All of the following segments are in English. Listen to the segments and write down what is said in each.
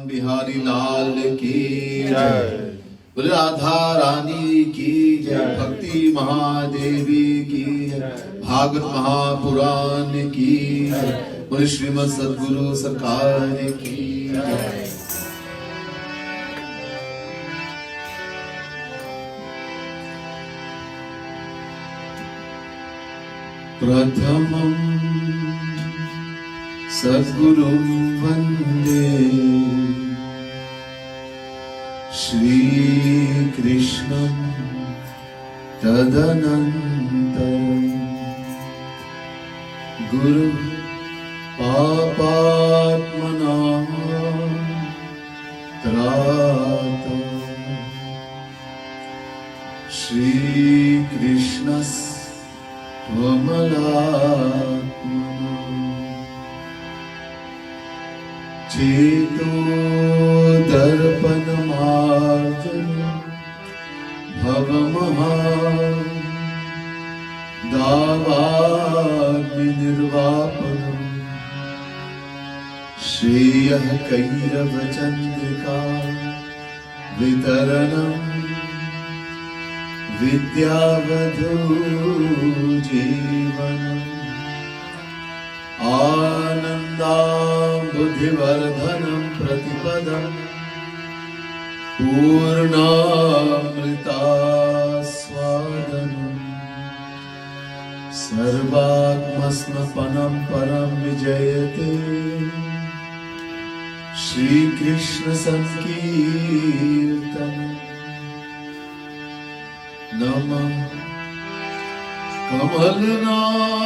बिहारी लाल की जय। बोले राधा रानी की जय। भक्ति महादेवी की जय। भागवत महापुराण की जय। बोले श्रीमद सद्गुरु सरकार की जय। प्रथमं सद्गुरुं वन्दे श्रीकृष्णं तदनन्तरं गुरु पापात्मनां त्राता श्रीकृष्णस्य त्वमलात्मना चेतो दर्पणमार्जन भवमहादावाग्निर्वापनम् श्रेयः कैरवचन्द्रिका वितरणम् विद्यावधू जीवनम् आनन्दाम्बुधिवर्धनं प्रतिपदम् पूर्णामृतास्वादनम् सर्वात्मस्नपनं परं विजयते श्रीकृष्ण संकीर्तनम् नमः कमलनाभाय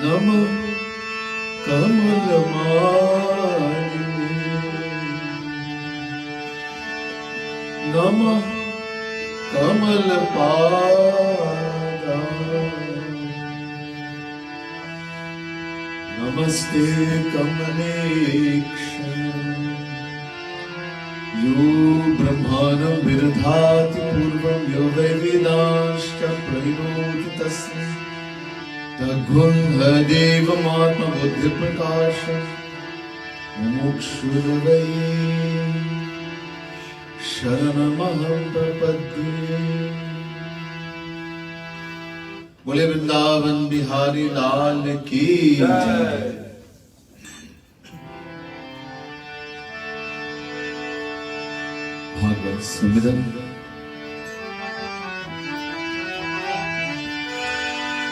नमः कमलमालिने नमः कमलपादाय नमस्ते कमलेक्षण यो ब्रह्माणं विदधाति पूर्वं यो वै वेदांश्च प्रणोति तस्मै तद्गुह्यदेवमात्मबुद्धिप्रकाशं मुमुक्षुर्वै शरणमहं प्रपद्ये। बोले वृंदावन बिहारी लाल की जय। भागवत सुमिरन।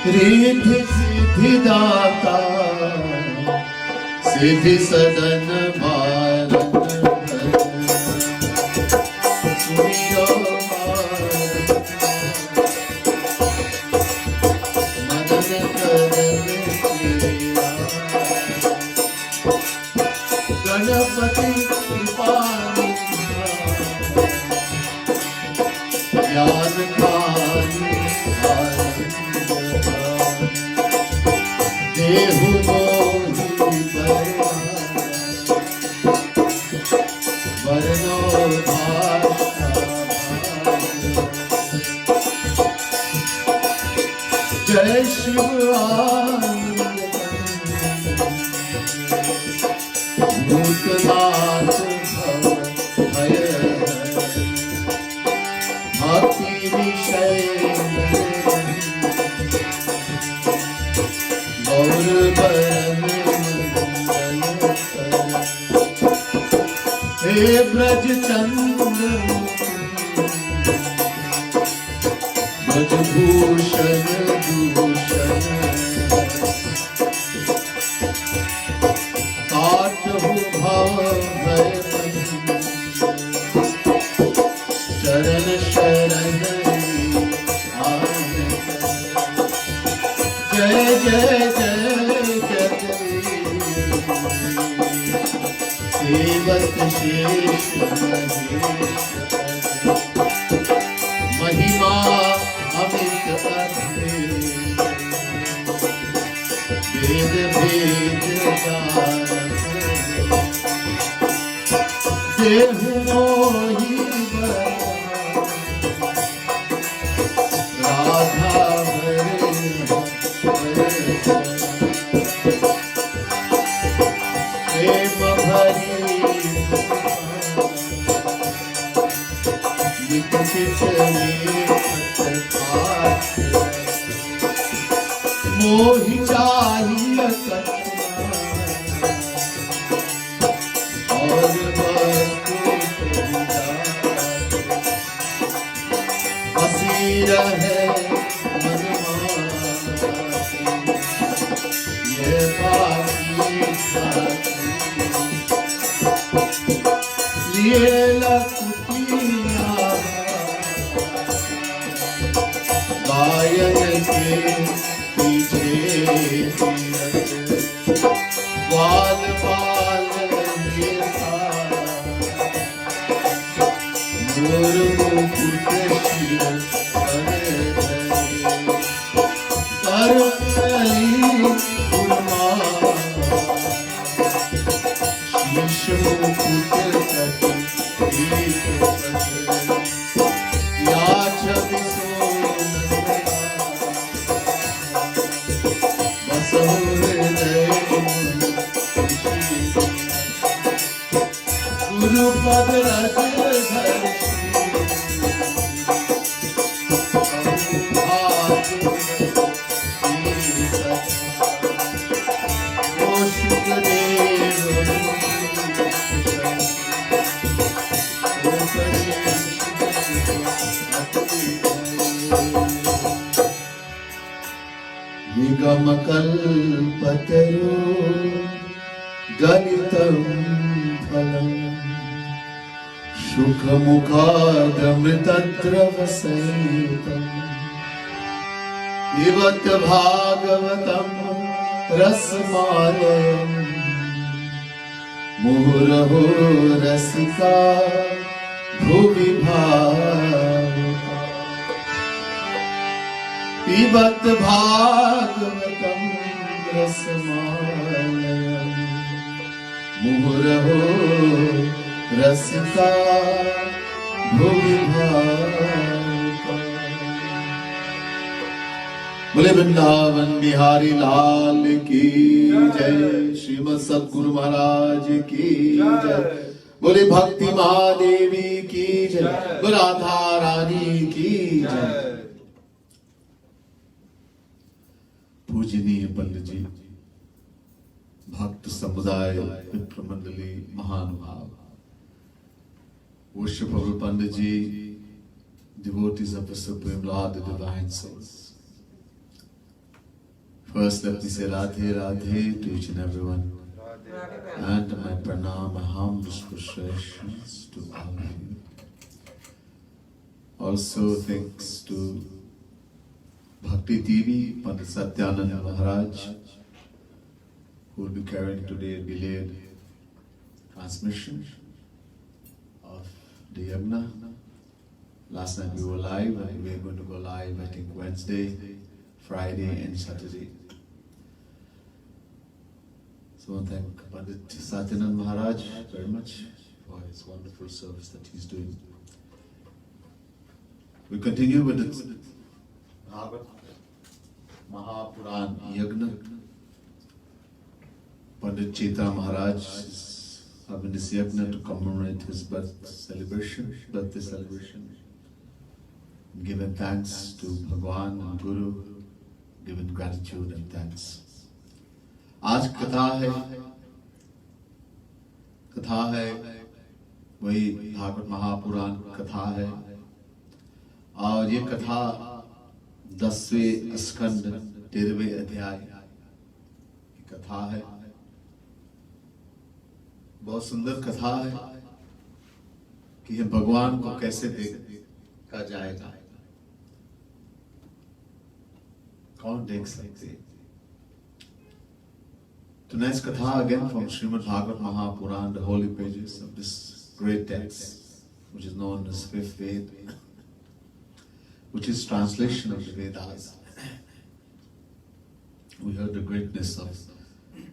रिद्धि सिद्धि दाता सिद्धि सदन भारत सुमिरो गणपति कृपानि ज्ञानकारि देहु मोहि वरनो जय शिव भूतनाथ भय भक्ति विषय गौर बरन हे ब्रज चंद्र ब्रजभूषण भूषण काटहु भव भय चरण शरण जय जय जय जय सेवक शेष महिमा अमित वेद भेद देहु मोहि राधा हरे मोहि चाहिए कतना और वस्तु बसी रहे मन ये बाकी लिए लकुटिया गायन के पीछे बाल बाल मोर मुकुट शिर गुरुपद रज निगम कल्पतरो गलितं फलम् सुखमुखादमृतद्रवसंयुतम् पिबत भागवतं रसमालयम् मुहुरहो रसिका भुवि भावुका पिबत भागवतं रसमालयम् मुहुरहो रसिका भुवि भावुका। बोले वृंदावन बिहारी लाल की जय, श्रीमद सद्गुरु महाराज की जय, बोले भक्ति महादेवी की जय, राधा रानी की जय। पूजनीय पंडित जी, भक्त समुदाय, मित्र मंडली, महानुभाव, worshipful Pandit ji, devotees of the Supreme Lord, the Divine Souls. First, let me say Radhe Radhe to each and everyone, and my pranam, my humble prostrations to all of you. Also, thanks to Bhakti TV, Pandit Satyananda Maharaj, who will be carrying today a delayed transmission of the Yagna. Last night we were live, and we are going to go live, I think, Wednesday, Friday, and Saturday. So I thank Pandit Satyananda Maharaj very much for his wonderful service that he's doing. We continue with the Mahapuran Yagna. Pandit Chaitanya Maharaj is having this yagna to commemorate his birthday celebration, giving thanks to Bhagwan and Guru, giving gratitude and thanks. आज कथा है वही भागवत महापुराण कथा है, और ये कथा 10वें स्कंद 13वें अध्याय की कथा है। बहुत सुंदर कथा है कि हम भगवान को कैसे देखा जाएगा, कौन देख सकते। Tonight's katha again from Srimad Bhagavad Mahapuran, the holy pages of this great text, which is known as Fifth Ved, which is translation of the Vedas. We heard the greatness of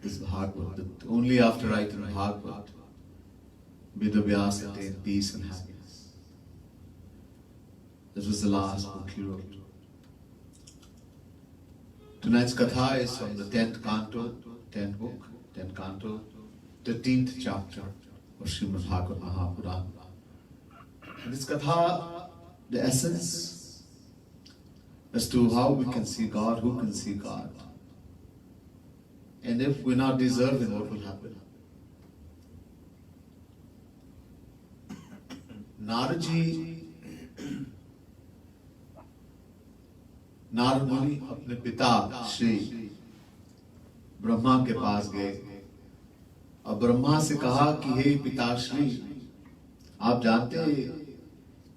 this Bhagavad, that only after writing Bhagavad, Vedavyasa attained peace and happiness. This was the last book he wrote. Tonight's katha is from the 10th canto, 10th book, 10th canto, 13th chapter of Srimad Bhagavad Mahapuran. And this katha, the essence as to how we can see God, who can see God, And if we're not deserving, what will happen? Narad मुनि अपने पिता श्री ब्रह्मा के पास गए और ब्रह्मा से कहा कि हे पिताश्री, आप जानते हैं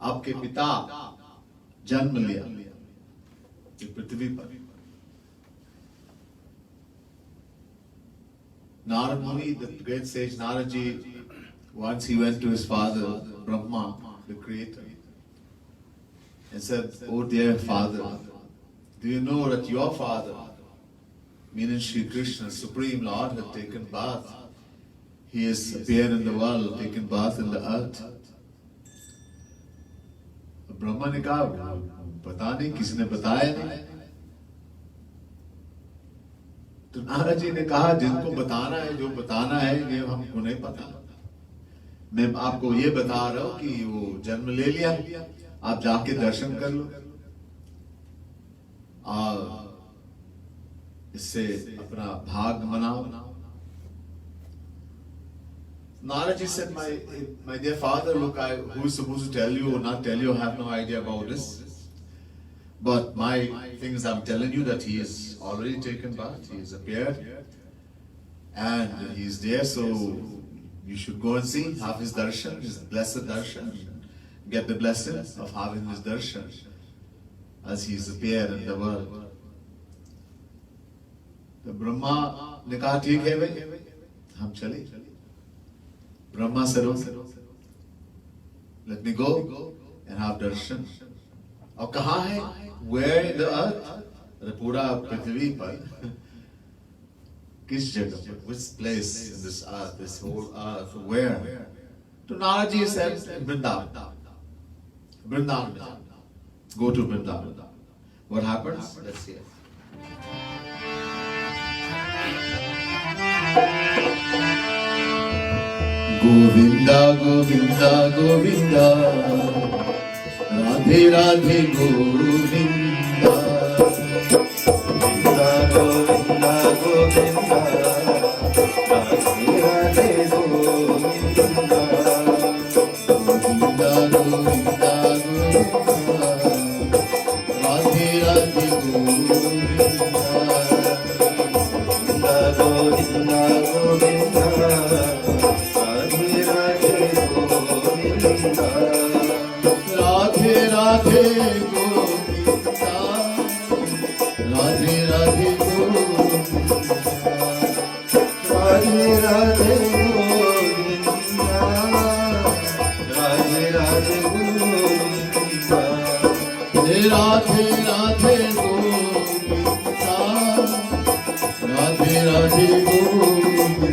आपके पिता जन्म लिया पृथ्वी पर। Narad Muni, the great sage Narad Ji, once he went to his father Brahma, the creator, and said, "Oh dear father, do you know that your father, meaning Shri Krishna, Supreme Lord, had taken bath? He has appeared in the world, taken bath in the earth." Brahma ने कहा, पता नहीं, किसी ने बताया नहीं। तो नारद जी ने कहा, जिनको बताना है, जो बताना है, ये हमको नहीं पता। मैं आपको ये बता रहा हूं कि वो जन्म ले लिया, आप जाके दर्शन कर लो और इससे अपना भाग मनाओ। Narad Ji said, my dear father, look, who is supposed to tell you or not tell you, I have no idea about this. But my things I'm telling you that he is already taken bath, he has appeared, and he is there, so you should go and see, have his darshan, his blessed darshan, get the blessing of having his darshan as he has appeared in the world. तो ब्रह्मा ने कहा, ठीक है भाई, हम चले। Brahma said, let me go and have darshan. और कहाँ है? Where in the earth? पूरा पृथ्वी पर किस जगह पर? Which place in this earth, this whole earth? Where? To Narad Ji said, Vrindavan. Vrindavan. Go to Vrindavan. What happens? Let's see it. Govinda, Govinda, Govinda, Radhe, Radhe, Govinda, Govinda, Govinda, Govinda, Radhe, Radhe, Govinda, Govinda, Govinda, Govinda, Radhe, Radhe, Govinda, Govinda, Govinda, Govinda. Radhe Radhe Govinda, Radhe Radhe Govinda, Radhe Radhe Govinda, Radhe Radhe Govinda, Radhe Radhe Govinda, Radhe Radhe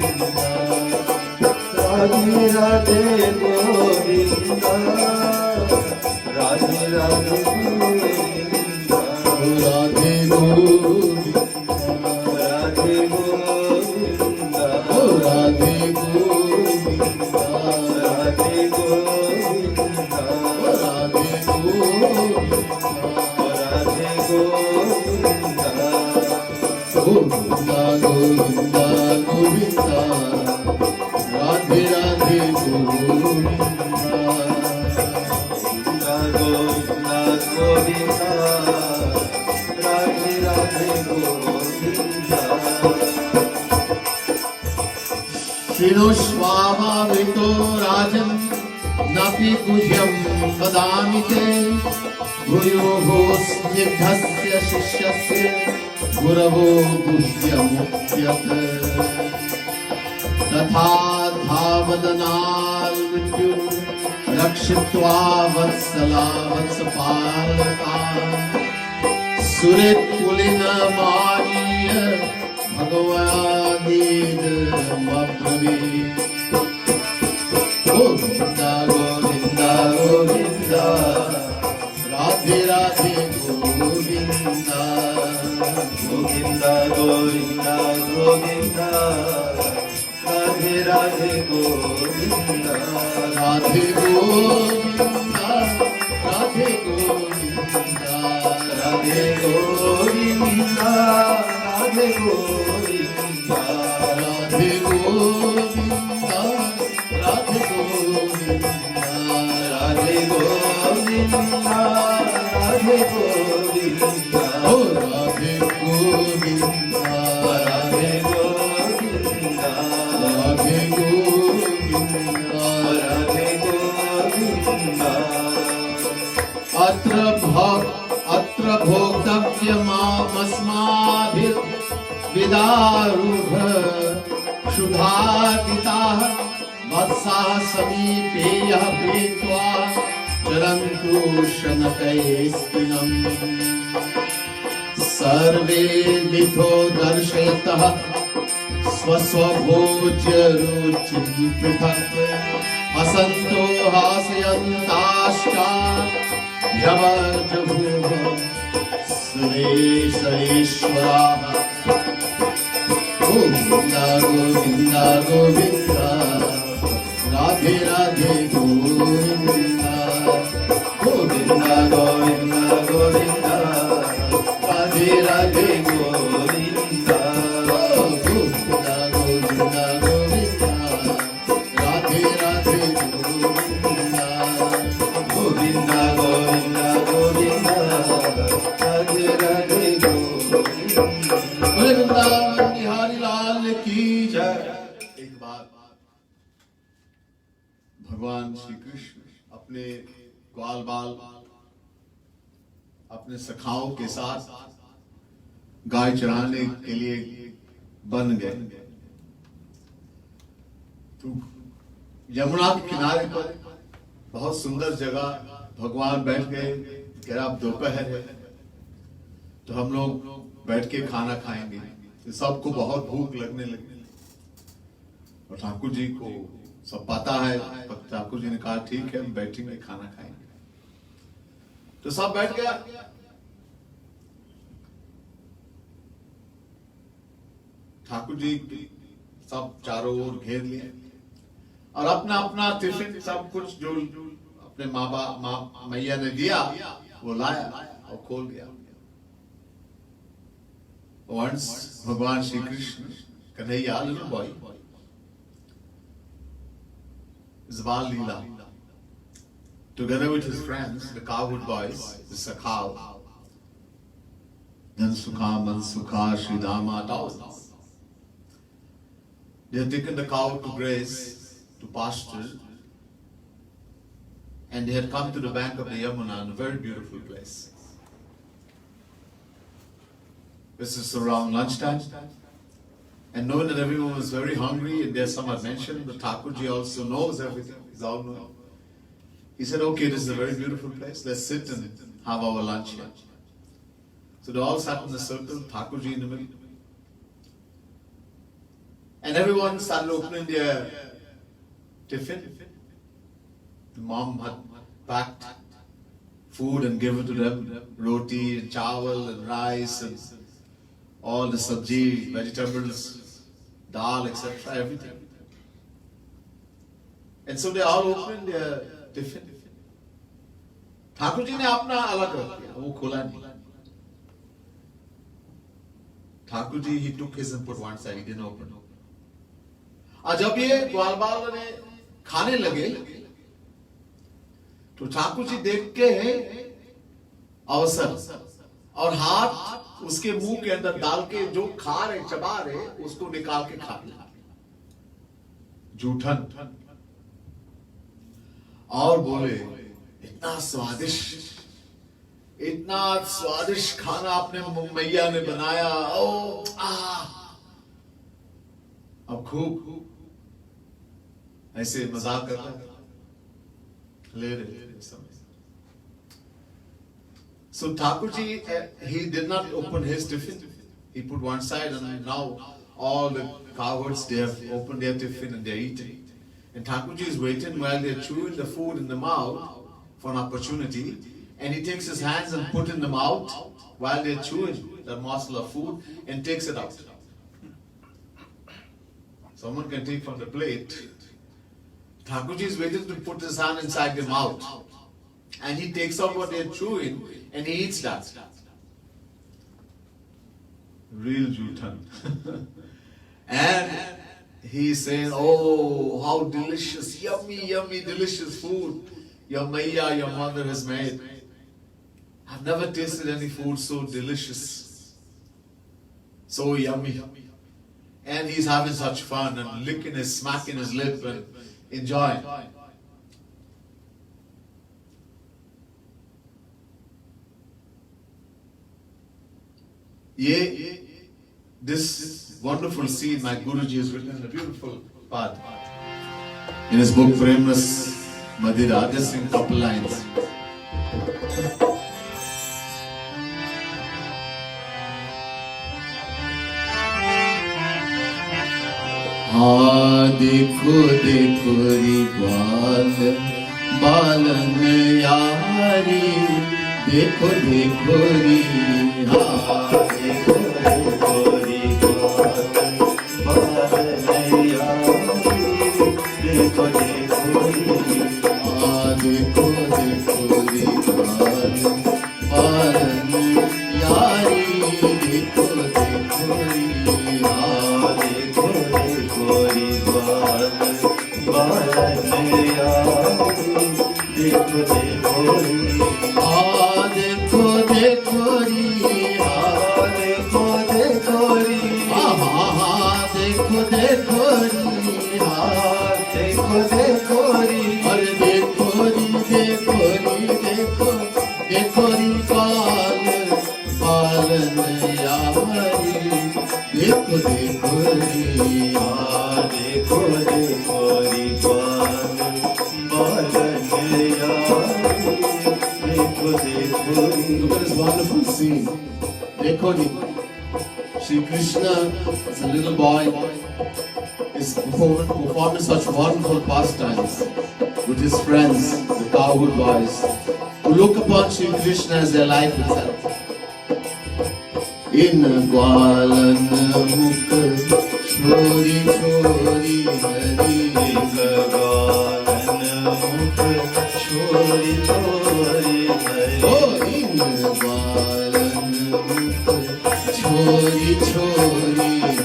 Govinda, Radhe Radhe Govinda, Radhe Radhe Govinda, Radhe Govinda, Radhe Govinda, Radhe Govinda, Radhe Govinda, Radhe Govinda, Govinda, Govinda, Govinda, Radhe Radhe Govinda, Govinda, Govinda, Radhe Radhe Govinda. श्रीनुष्वाहामितो राजन् नापि गुह्यं वदामि ते, भूयोः स्निग्धस्य शिष्यस्य गुरवो गुह्यमुच्यते। तथा धावदनाल् मृत्यु रक्षित्वा वत्सला वत्सपालका, सुरेत्कुलिनमानीय भगवानीदमब्रवीत्। गोविन्दा गोविन्दा गोविन्दा, राधे राधे गोविन्दा, गोविन्दा गोविन्दा गोविन्दा, राधे राधे गोविन्दा, राधे गोविन्दा, राधे गोविन्दा, राधे गोविन्दा, राधे गोविन्दा, भस्माभिर्विदारूढ क्षुधातिताः वत्साः समीपे यः प्रीत्वा चरन्तु शनकैस्तिनम् सर्वे मिथो दर्शयतः स्वस्वभोज्यरुचिं पृथक् हसन्तो हासयन्ताश्च ह्यवजभूः सुरेश्वराः गोविन्द गोविन्द गोविन्द राधे राधे गोविन्द गोविन्द गोविन्द गोविन्द राधे राधे गोविन्द गोविन्द गोविन्द गोविन्द राधे राधे गोविन्द गोविन्द गोविन्द गोविन्द राधे राधे गोविन्द वृंदावन बिहारी लाल की जय। एक बात भगवान श्री कृष्ण अपने ग्वाल बाल अपने सखाओं के साथ गाय चराने के लिए बन गए। तो यमुना के किनारे पर बहुत सुंदर जगह भगवान बैठ गए। कह रहा अब दोपहर है तो हम लोग बैठ के खाना खाएंगे। तो सबको बहुत भूख लगने लगी और ठाकुर जी को सब पता है। ठाकुर जी ने कहा ठीक है हम बैठेंगे खाना खाएंगे। तो सब बैठ गया। ठाकुर जी सब चारों ओर घेर लिए और अपना अपना टिफिन सब कुछ जो अपने माँ मैया ने दिया वो लाया और खोल गया। Once भगवान Shri Krishna Kanhaiya little boy Zabal Leela together with his friends the cowherd boys the Sakhal Nansukha Mansukha Sridama thousands they had taken the cow to graze to pasture and they had come to the bank of the Yamuna in a very beautiful place. This is around lunchtime, and knowing that everyone was very hungry, and there's some had mentioned, the Thakurji also knows everything, he's all knowing. He said, okay, this is a very beautiful place, let's sit and have our lunch here. So they all sat in a circle, Thakurji in the middle. And everyone started opening their tiffin. The mom had packed food and given to them, roti and chawal and rice and all the sabji, vegetables, dal, etc., everything. And so they all opened their tiffin. Thakur ji ने अपना अलग रख दिया, वो खोला नहीं. Thakur ji he took his and put one side, he didn't open. और जब ये ग्वाल बाल ने खाने लगे, तो ठाकुर जी देख के अवसर और हाथ उसके मुंह के अंदर डाल के जो खा रहे चबा रहे उसको निकाल के खा लिया जूठन और बोले इतना स्वादिष्ट खाना आपने मैया ने बनाया। ओ अब खूब ऐसे मजाक करता ले रहे समय। So Thakurji, he did not open his tiffin. He put one side, and now all the cowherds, they have opened their tiffin and they're eating. And Thakurji is waiting while they're chewing the food in the mouth for an opportunity. And he takes his hands and put in the mouth while they're chewing the morsel of food and takes it out. Someone can take from the plate. Thakurji is waiting to put his hand inside the mouth. And he takes out what they're chewing and he eats that. Real Jutan. And he's saying, oh, how delicious, yummy, yummy, delicious food your Maya, your mother has made. I've never tasted any food so delicious, so yummy. And he's having such fun and licking his, smacking his lip and enjoying. This wonderful scene, my Guruji has written a beautiful part in his book Prem Ras Madhira. Just sing a couple lines. हाँ देखो देखो री बालन यारी, देखो देखो री, हाँ देखो देखो री बालन यारी, देखो देखो री, हाँ देखो देखो री बालन यारी, देखो देखो री, हाँ देखो देखो री बालन यारी, देखो देखो री, हाँ देखो देखो री, हाँ देखो देखो री, हाँ हाँ देखो देखो री, हाँ देखो देखो री, अरे देखो री देखो री देखो देखो री बालन यारी, देखो देखो री, हाँ देखो देखो री बालन यारी, देखो देखो री. Look at this wonderful scene. देखो जी, Shri Krishna as a little boy is performing such wonderful pastimes with his friends, the cowherd boys, who look upon Shri Krishna as their life itself. In Gwalan Mukh Chori Chori Hari, in Gwalan Mukh Chori Chori Hari, oh, in Gwalan Mukh Chori Chori Hari,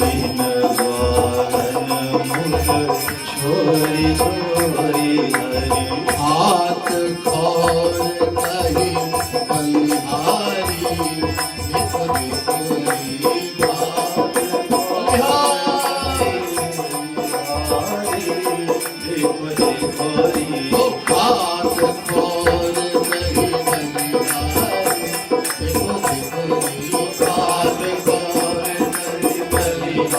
in Gwalan Mukh Chori Chori Hari, Haat Khor Kahi Balhari, देखो देखो री देखो देखो री, ओ हाथ खोल नहीं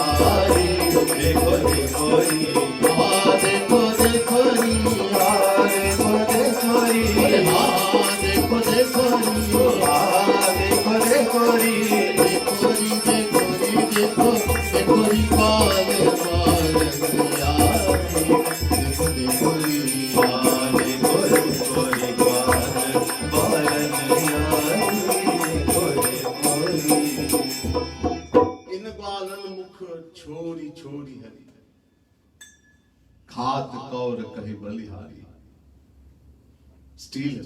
बलिहारी, देखो देखो री, हाथ खोल नहीं बलिहारी, देखो देखो री, हाँ देखो देखो री, हाँ देखो देखो री, हाँ देखो देखो री, हाँ देखो देखो री, देखो री देखो री देखो देखो री बालन यारी, देखो देखो री, हाँ देखो देखो री बालन यारी, देखो देखो री. इन बालन मुख छोरी छोरी हरी, खात कौर कही बलिहारी. Steal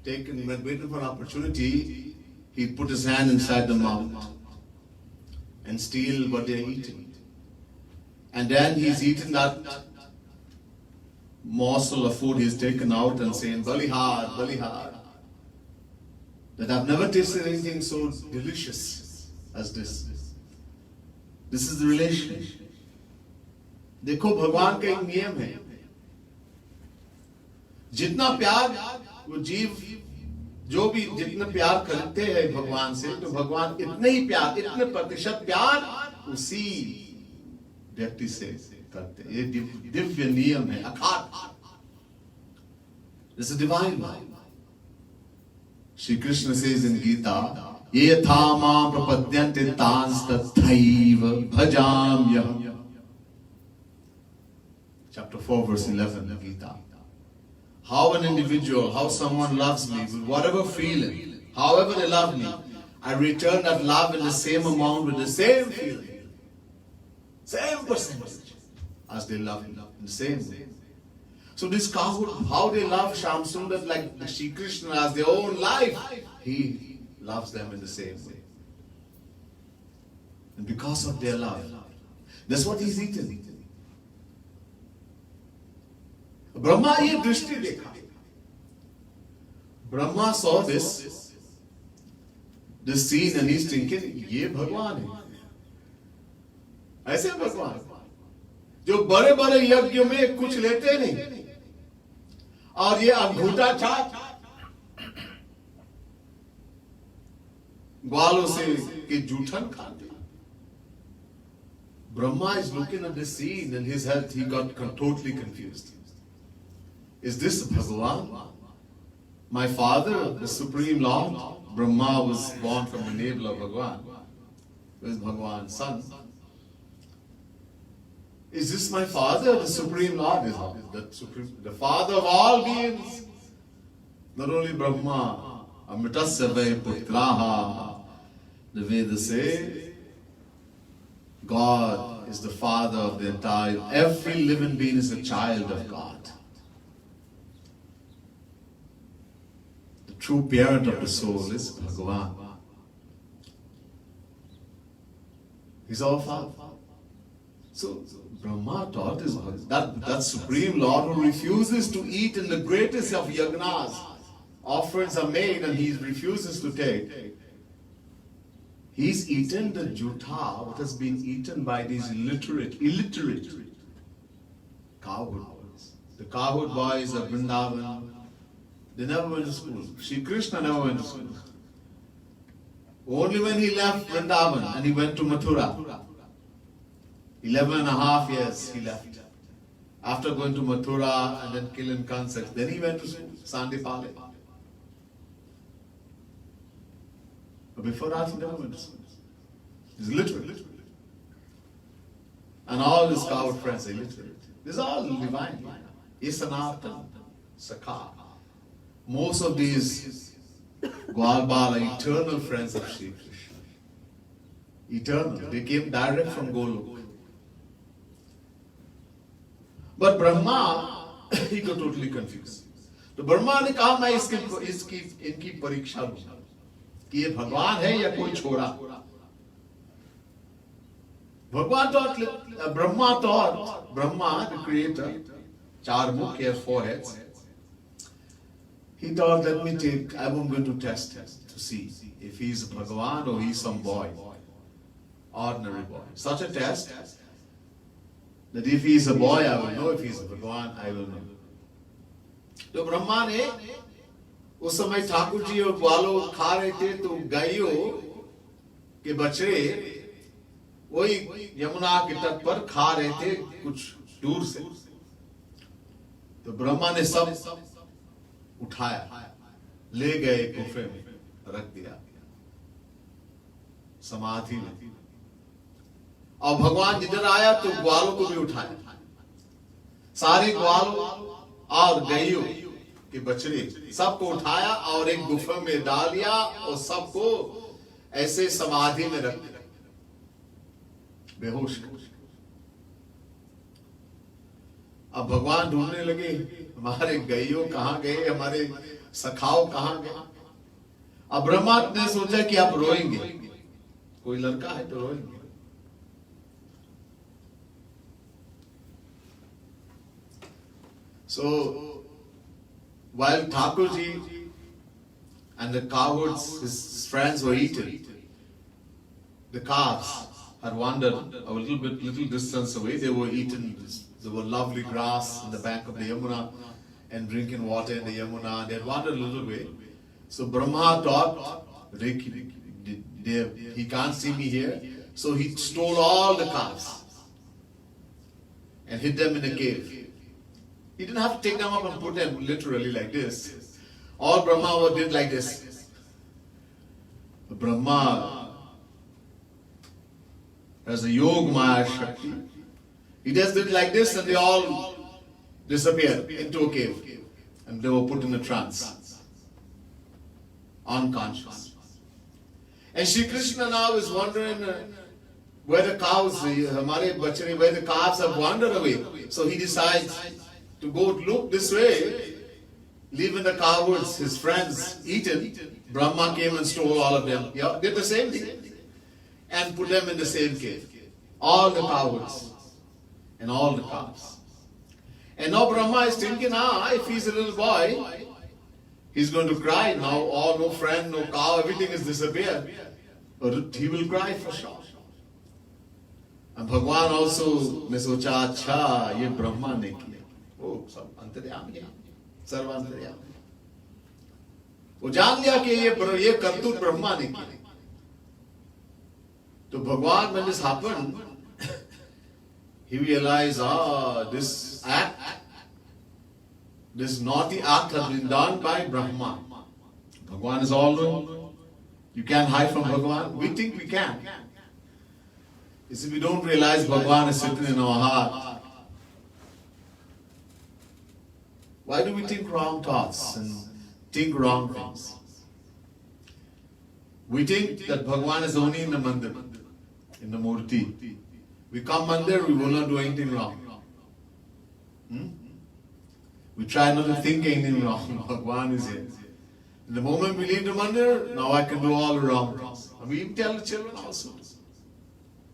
taken, waiting for an opportunity, he put his hand inside the mouth and steal what they are eating. And then he's eaten that morsel of food he's taken out and saying, Balihar, Balihar. That I've never tasted anything so delicious as this. This is the relation. देखो भगवान का एक नियम है, जितना प्यार वो जीव जो भी जितना प्यार करते हैं भगवान से, तो भगवान इतने ही प्यार, इतने प्रतिशत प्यार उसी व्यक्ति से करते. ये दिव्य नियम है, अखाट. This is divine law. Shri Krishna says in Gita, ये यथा मां प्रपद्यन्ते तांस्तथैव भजाम्यहम्. Chapter 4 verse 11 Gita. How an individual, how someone loves me, with whatever feeling, however they love me, I return that love in the same amount with the same feeling, same percentage as they love me in the same way. So this cowherd, how they love Shyam Sundar like Shri Krishna as their own life, he loves them in the same way. And because of their love, that's what he's eaten. Brahma ये दृष्टि देखा. Brahma saw this scene and he's thinking, ये भगवान है. ऐसे भगवान जो बड़े बड़े यज्ञ में कुछ लेते नहीं, और ये अंगूठा छाप ग्वालों से के जूठन खाते। Brahma is looking at the scene and his head, he got totally confused. Is this Bhagavan? My father, the Supreme Lord, Brahma was born from the navel of Bhagavan. Who is Bhagavan's son? Is this my father, the Supreme Lord? Is the father of all beings? Not only Brahma, Amritasya Vai Putraha. The Vedas say, God is the father of the entire, every living being is a child of God. The true parent of the soul is Bhagavan. He's our father. So Brahma taught us that Supreme Lord who refuses to eat in the greatest of yagnas. Offerings are made and he refuses to take. He's eaten the jutha, what has been eaten by these illiterate cowherd boys. The cowherd boys of Vrindavan, they never went to school. Shri Krishna never went to school. Only when he left Vrindavan and he went to Mathura, 11.5 years he left. After going to Mathura and then killing Kansa, then he went to school, Sandipale. But before that, he never went to school. He's literate. And all his coward friends are literate. This is all divine. Isanatan, Sakha. Most of these Gwalbal are eternal friends of Shri Krishna. Eternal. They came direct from Golok. But Brahma, he got totally confused. तो ब्रह्मा ने कहा मैं इनकी परीक्षा लूंगा कि ये भगवान है या कोई छोड़ा। Bhagavan taught, Brahma, the creator, Charmukh, he has 4 heads. He thought, let me take, I'm going to test him to see if he's Bhagavan or he's some boy, ordinary boy. Such a test that if he's a boy, I will know, if he's a Bhagavan, I will know. तो ब्रह्मा ने उस समय ठाकुर जी और ग्वालों खा रहे थे तो गायों के बछड़े वही यमुना के तट पर खा रहे थे कुछ दूर से। तो ब्रह्मा ने सब उठाया, ले गए गुफे में रख दिया, समाधि में। और भगवान जिधर आया तो ग्वालों को भी उठाया, सारे ग्वालों और गायों के बछड़े सबको उठाया और एक गुफा में डाल दिया और सबको ऐसे समाधि में रख दिया, बेहोश। अब भगवान ढूंढने लगे हमारे गायों कहां गए, हमारे सखाओ कहां गए। अब ब्रह्मा ने सोचा कि आप रोएंगे, कोई लड़का है तो रोएंगे। So while Thakurji and the cowherds, his friends, were eaten, the calves had wandered a little distance away. They were eaten. There were lovely grass on the bank of the Yamuna and drinking water in the Yamuna. They had wandered a little way. So Brahma thought, he can't see me here. So he stole all the calves and hid them in a cave. He didn't have to take them up and put them literally like this. All Brahma did like this. Brahma has a Yog Maya Shakti. He just did like this and they all disappeared into a cave. And they were put in a trance. Unconscious. And Shri Krishna now is wondering where the cows, where the calves have wandered away. So he decides to go look this way, leaving the cowherds, his friends, eaten. Brahma came and stole all of them. Yeah, did the same thing. And put them in the same cave. All the cowherds and all the calves. And now Brahma is thinking, if he's a little boy, he's going to cry. Now no friend, no cow, everything has disappeared. But he will cry for sure. And Bhagwan also ne socha, acha, ye Brahma ne kiya. Oh, सब अंतर्यामी है, सर्वांतर्यामी। वो जान लिया कि ये करतूत ब्रह्मा ने की। So Bhagwan, when this happened, he realized, this act, this naughty act has been done by Brahma. Bhagwan is all known. You can't hide from Bhagwan. We think we can. You see, we don't realize Bhagwan is sitting in our heart. Why do we think wrong thoughts and think wrong things? We think that Bhagwan is only in the mandir, in the murti. We come mandir, we will not do anything wrong. We try not to think anything wrong. Bhagwan is here. In the moment we leave the mandir, now I can do all the wrong things. And we even tell the children also.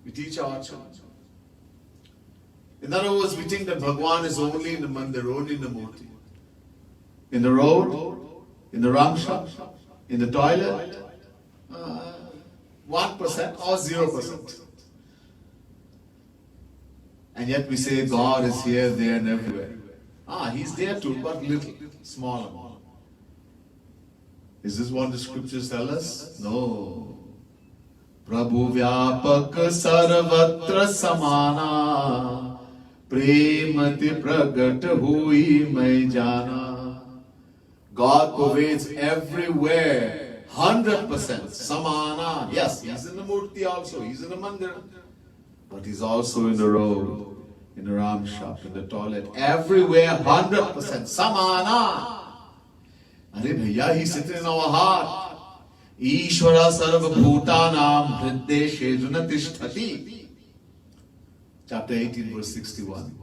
We teach our children. In other words, we think that Bhagwan is only in the mandir, only in the murti. In the road, in the ramsha, in the toilet, 1% or 0%. And yet we say God is here, there and everywhere. He's there too, but little, small amount. Is this what the scriptures tell us? No. Prabhu Vyapak Sarvatra Samana Premati Pragat Hui Mai Jana. God pervades everywhere, 100%. Samana. Yes, He's in the murti also, He's in the mandir. But He's also in the road, in the ram shop, in the toilet, everywhere, 100%. Samana. Are bhaiya, He's sitting in our heart. Ishvara sarva bhutanam hriddeshe junatishthati. Chapter 18, verse 61.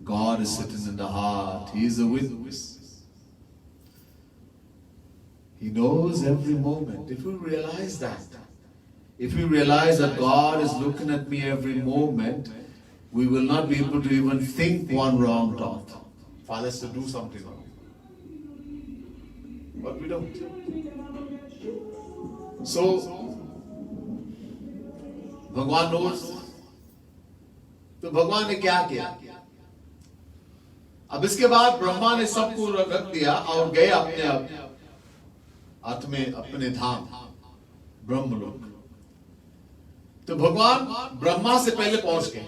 God is sitting in the heart. He is a witness. He knows every moment. If we realize that, if we realize that God is looking at me every moment, we will not be able to even think one wrong thought. For us to do something wrong. But we don't. So, Bhagwan knows. तो भगवान ने क्या किया? अब इसके बाद ब्रह्मा ने सबको रख दिया और गए अपने अर्थ में अपने धाम ब्रह्मलोक। तो भगवान ब्रह्मा से पहले पहुंच गए,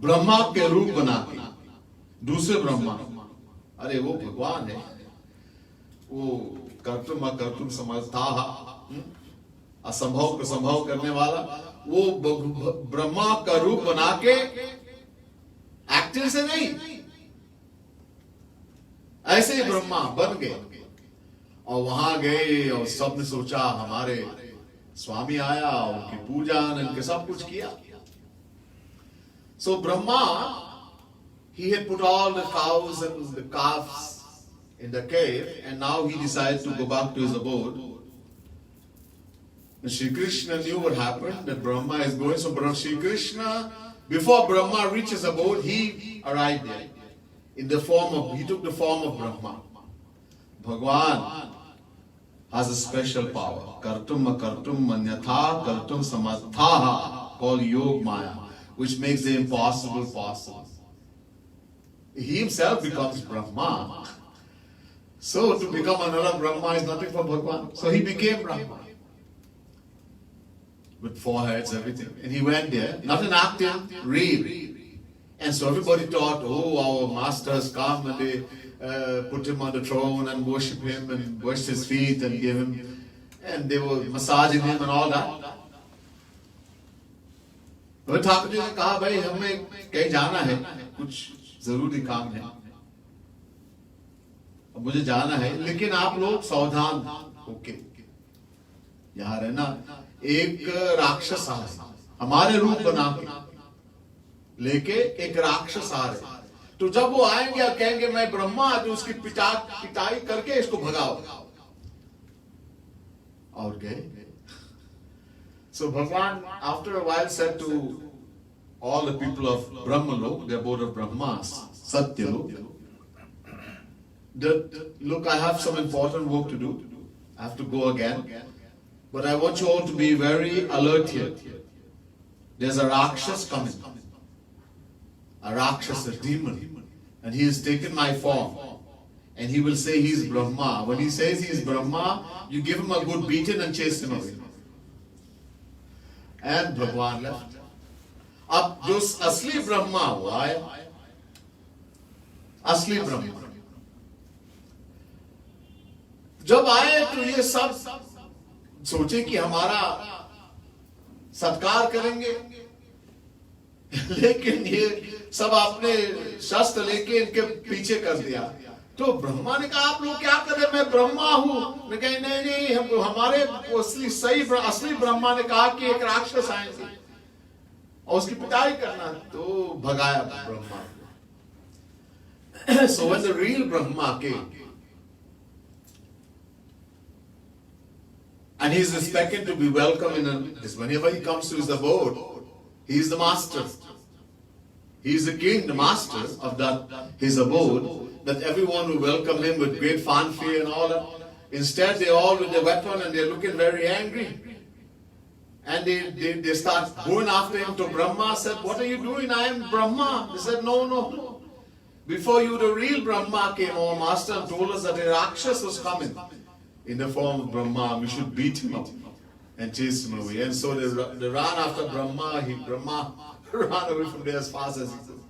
ब्रह्मा के रूप बना के। दूसरे ब्रह्मा, अरे वो भगवान है, वो कर्तुम अकर्तुम समर्था, असंभव को संभव करने वाला, वो ब्रह्मा का रूप बना के, एक्टर से नहीं, ऐसे ही ब्रह्मा बन गए। और वहां गए और सबने सोचा हमारे स्वामी आया, उनकी पूजा उनके सब कुछ किया। So Brahma, he had put all the cows and the calves in the cave, and now he decided to go back to his abode. And Shri Krishna knew what happened, that Brahma is going. So Shri Krishna, before Brahma reached his abode, he arrived there. In the form of, he took the form of Brahma. Bhagwan has a special power. Kartum akartum manyatha kartum samatha, called Yog Maya, which makes the impossible possible. He himself becomes Brahma. So to become another Brahma is nothing for Bhagwan. So he became Brahma. With 4 heads, everything. And he went there, not an actor, real. And so everybody thought, our master has come, and they put him on the throne and worship him and wash his feet and give him, and they were massaging him and all that. But Thakur ji ने कहा, भाई हमें कहीं जाना है, कुछ जरूरी काम है, अब मुझे जाना है, लेकिन आप लोग सावधान होके यहाँ रहना। एक राक्षस आ रहे, हमारे रूप बना के लेके एक राक्षस आ रहे, तो जब वो आएंगे और कहेंगे मैं ब्रह्मा, तो उसकी पिटाई करके इसको भगाओ। और गए। So Bhagwan, after a while, said to all the people of Brahmalok, the abode of Brahmas, Satyalok, that look, I have some important work to do. I have to go again. But I want you all to be very alert here. There's a Rakshas coming. A Rakshas, a demon. And he has taken my form. And he will say he is Brahma. When he says he is Brahma, you give him a good beating and chase him away. and भगवान left. अब जो असली ब्रह्मा वो आया, असली ब्रह्मा जब आए तो ये सब सोचे कि हमारा सत्कार करेंगे, लेकिन ये सब आपने शस्त्र लेके इनके पीछे कर दिया। तो ब्रह्मा ने कहा आप लोग क्या कर रहे, मैं ब्रह्मा हूं। ने कहा नहीं नहीं, हमारे असली ब्रह्मा ने कहा कि एक राक्षस आएंगे और उसकी पिटाई करना, तो भगाया ब्रह्मा को। So when the real Brahma came, and he is expected to be welcome whenever he comes to his abode, he is the master. He is the king, the master of his abode, that everyone will welcome him with great fanfare and all that. Instead, they all with their weapon and they're looking very angry. And they start going after him. To Brahma said, what are you doing? I am Brahma. They said, no. Before you, the real Brahma came, our master, and told us that a Rakshas was coming in the form of Brahma. We should beat him up and chase him away. And so they ran after Brahma. Brahma ran away from there as fast as he could.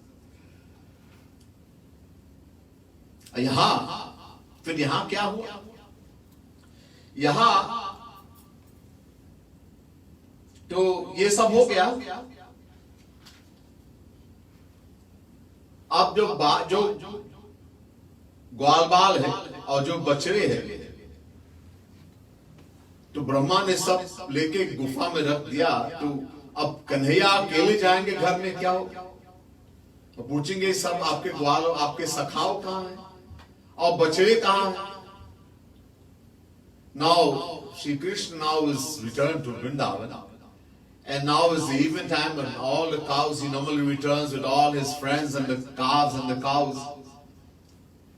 फिर यहाँ क्या हुआ? यहाँ तो ये सब हो गया। अब जो ग्वाल बाल है और जो बछड़े हैं, तो ब्रह्मा ने सब लेके गुफा में रख दिया। तो अब कन्हैया अकेले जाएंगे घर में, क्या हो? तो पूछेंगे सब आपके ग्वाल, आपके सखाओ कहां है और बछड़े कहां है? Now Shri Krishna now is returned to Vrindavan, and now is the evening time when all the cows, he normally returns with all his friends and the calves and the cows.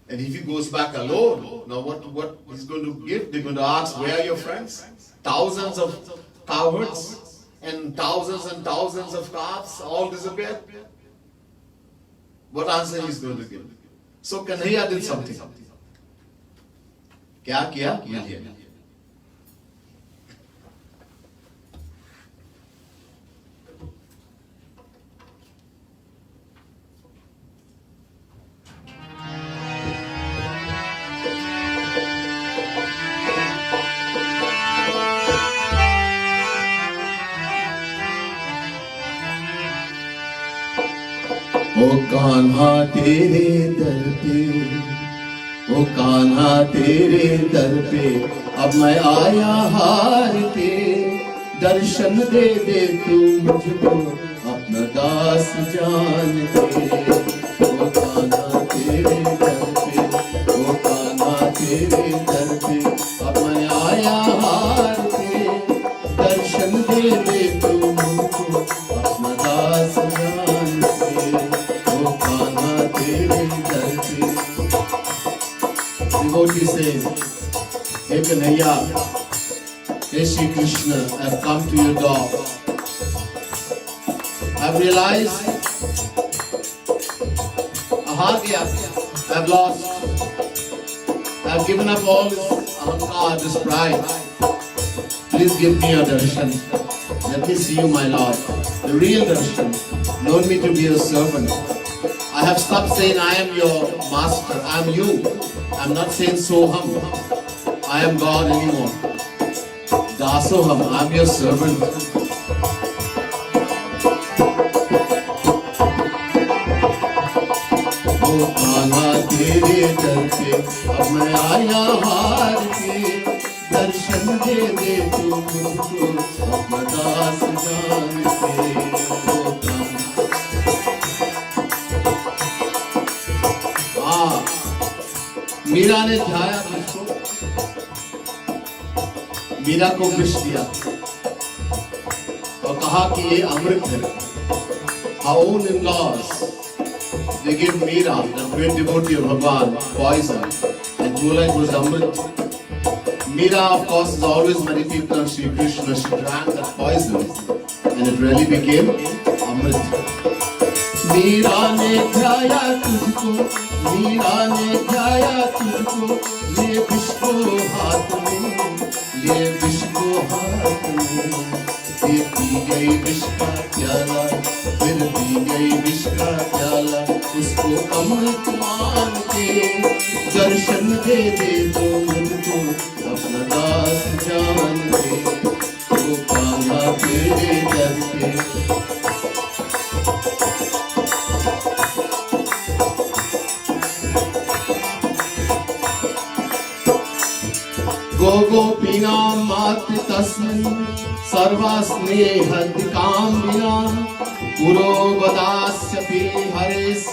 And if he goes back alone, now what he's going to give? They're going to ask, where are your friends? Thousands of cowherds and thousands of calves all disappeared. What answer he's going to give? So Kanhaiya did something. क्या किया? ओ कान्हा तेरे दर पे, ओ कान्हा तेरे दर पे, अब मैं आया हार के, दर्शन दे दे तू मुझको अपना दास जान के। ओ कान्हा तेरे दर पे, ओ कान्हा तेरे दर पे, अब मैं आया हार के, दर्शन दे दे तू मुझको अपना दास जान के। Devotee says, hey Kanhaiya, hey Shri Krishna, I've come to your door. I've realized I've lost. I've given up all this ahankar, this pride. Please give me your darshan. Let me see you, my Lord. The real darshan. Known me to be a servant. I have stopped saying I am your master, I am you. I am not saying Soham, I am God anymore. Dasoham, I am your servant. O Kaanha tere dar pe, ab main aaya haar ke, darshan de de tu mujhko apna daas jaan ke. Meera ने ध्याया उसको, मीरा को विष दिया और कहा कि ये अमृत है। Her own in-laws, they gave Meera, the great devotee of Bhagwan, poison and told her it was amrit. Meera, of course, is always many people on Shri Krishna. She drank that poison and it really became amrit. Meera ने ध्याया तुझको, मीरा ने ध्याया तुझको, ले विष को हाथ में, ले विष को हाथ में। फिर पी गई विष का प्याला, फिर पी गई विष का प्याला, उसको अमृत मान के दर्शन दे दे तो मुझको अपना दास जान के, वो कान्हा तेरे दर पे। गोपीनां मात्र तस्मिन् सर्वस्नेहदिकाम्बिना पुरोगदास्यपि हरेस्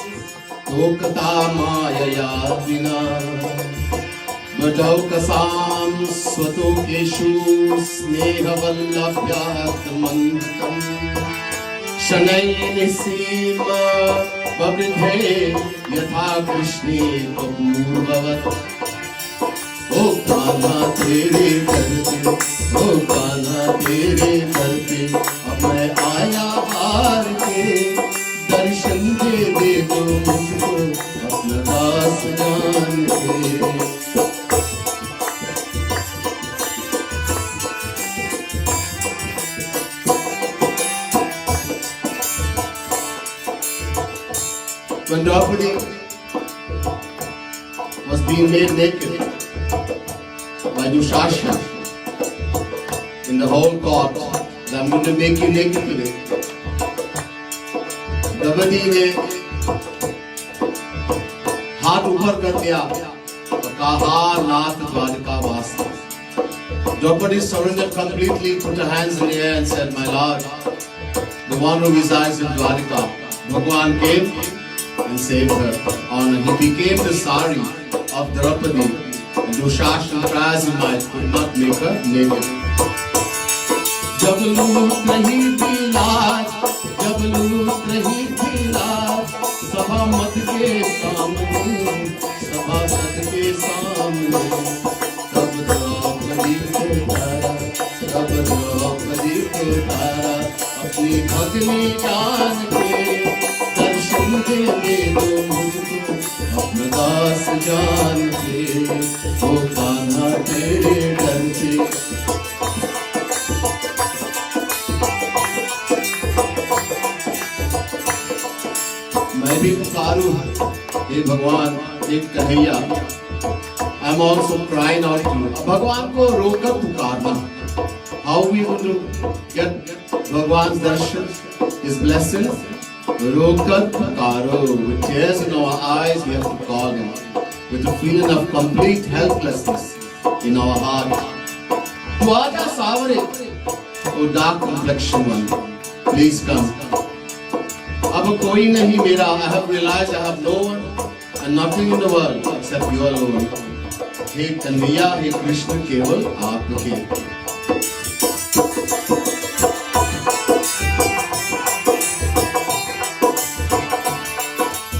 तोकता मायया विना। बटौकसां स्वतोकेषु स्नेहवल्लभ्यात्मन्तम् शनैः निसीम बवृधे यथा कृष्णे पूर्ववत्। ओ कान्हा तेरे दर पे, ओ कान्हा तेरे दर पे, अब मैं आया हार के दर्शन दे दे तो मुझको अपना दास जान के। When Draupadi was being made naked by Dushasha in the whole court, that I'm going to make you naked today. Draupadi ने हाथ ऊपर कर दिया और कहा, नाथ द्वारिका वासी। Draupadi surrendered completely, put her hands in the air and said, my lord, the one who resides in Dwarika. Bhagwan came and saved her. He became the sari of Draupadi. Dushashan tries he might could not make her naked. जब लूट रही थी लाज, जब लूट रही थी लाज, सभा मत के सामने, सभासद के सामने, तब द्रौपदी को तारा, तब द्रौपदी को तारा, अपनी भगनी जान के दर्शन दे दे दो मुझको अपना दास जान के। ओ कान्हा तेरे डर से। मैं भी पुकारूं हे भगवान, हे Kanhaiya, I am also crying out to you. भगवान को रोकर पुकारना। How we would get Bhagwan darshan, his blessings? रोकर Pukaro. With tears in our eyes we have to call him, with a feeling of complete helplessness in our heart. Tu aaja savare, O dark complexion one, please come. अब कोई नहीं मेरा, I have realized I have no one and nothing in the world except you alone. हे कन्हैया, हे कृष्ण, केवल आप ही।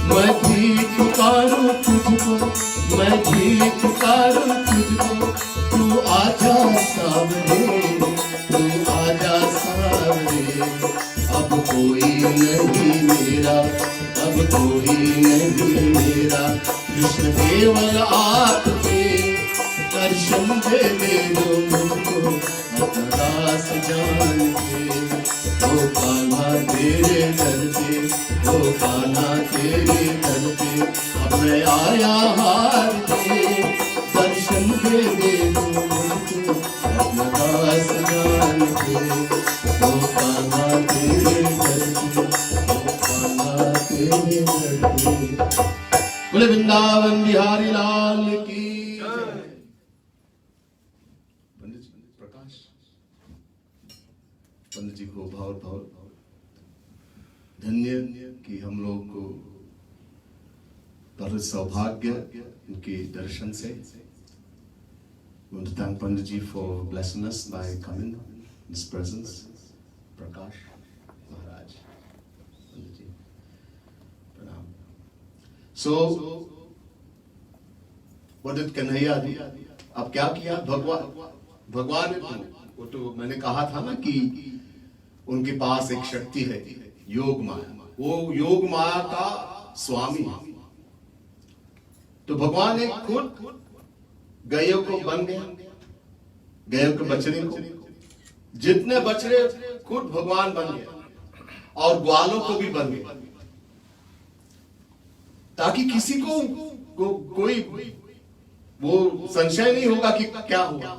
मैं भी पुकारूं तुझको, मैं भी पुकारूं तुझको, तू आजा सावरे, तू आजा सावरे। अब कोई नहीं मेरा, अब कोई नहीं मेरा, कृष्ण केवल आपके दर्शन दे दे दो मुझको अपना दास जान के। ओ कान्हा तेरे दर पे, ओ कान्हा तेरे दर पे, अब मैं आया हार के दर्शन दे दे दो मुझको अपना दास जान के। ओ कान्हा तेरे दर पे, ओ कान्हा तेरे दर पे। बोले वृंदावन बिहारी लाल की। पंडित जी को बहुत बहुत धन्य कि हम लोग को पर सौभाग्य इनके दर्शन से। We want to thank Pandit ji for blessing us by coming in his presence. Prakash Maharaj, Pandit ji, pranam. So, what did Kanhaiya do? अब क्या किया? भगवान ने वो तो मैंने कहा था ना कि उनके पास एक शक्ति है, योग माया। वो योग माया का स्वामी है। तो भगवान ने खुद गायों को बन गया, गायों के बछड़े को जितने बछड़े खुद भगवान बन गए और ग्वालों को भी बन गए, ताकि किसी को कोई वो संशय नहीं होगा कि क्या हुआ.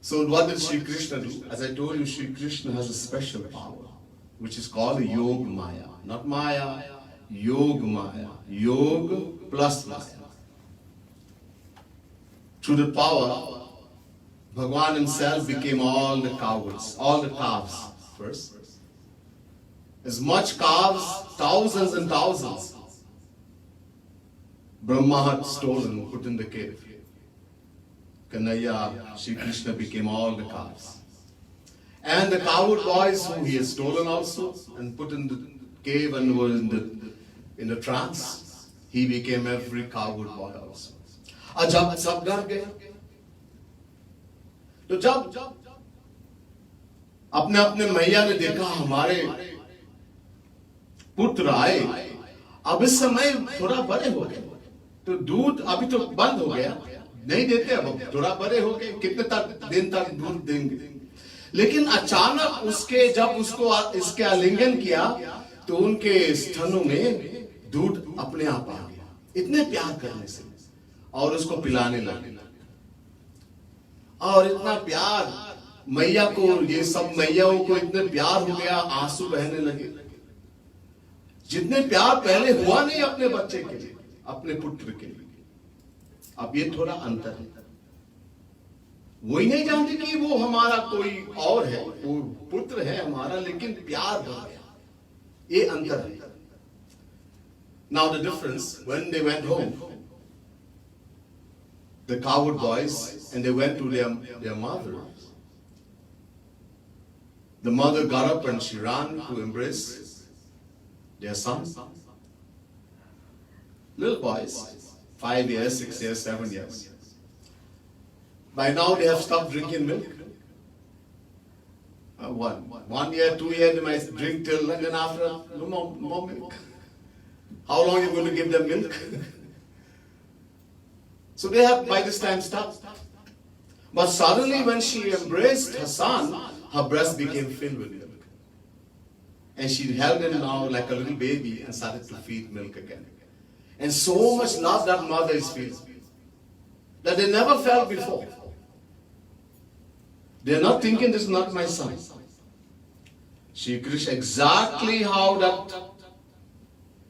So what did Shri Krishna do? As I told you, Shri Krishna has a special power, which is called Yog Maya. Not Maya, Yog Maya. Yog plus Maya. Through the power, Bhagwan himself became all the cowards, all the calves first. As much calves, thousands and thousands, Brahma had stolen, put in the cave. Kanhaiya, Shri Krishna became all the calves. And the coward boys who he had stolen also and put in the cave and were in the trance, he became every coward boy also. और जब सब डर गए, तो जब अपने अपने मैया ने देखा हमारे पुत्र आए, अब इस समय थोड़ा बड़े हो गए, तो दूध अभी तो बंद हो गया, नहीं देते, अब थोड़ा बड़े हो गए, कितने दिन तक दूध देंगे. लेकिन अचानक उसके जब उसको इसके आलिंगन किया तो उनके स्तनों में दूध अपने आप आ गया, इतने प्यार करने से, और उसको पिलाने लगे. और इतना प्यार मैया को, ये सब मैयाओं को इतने प्यार हो गया, आंसू बहने लगे. जितने प्यार पहले हुआ नहीं अपने बच्चे के लिए, अपने पुत्र के लिए, अब ये थोड़ा अंतर है. वही नहीं जानते कि वो हमारा कोई और है, वो पुत्र है हमारा, लेकिन प्यार हो गया, ये अंतर है. Now the difference, when they went home, the coward boys, and they went to their mother. The mother got up and she ran to embrace their son. Little boys, 5 years, 6 years, 7 years. By now they have stopped drinking milk. 1 year, 2 years, they might drink till, and then after, no more milk. How long are you going to give them milk? So they have by this time stopped. But suddenly when she embraced her son, her breast became filled with milk. And she held him now like a little baby and started to feed milk again. And so much love that mother is feeling that they never felt before. They are not thinking, this is not my son. Shri Krishna, exactly how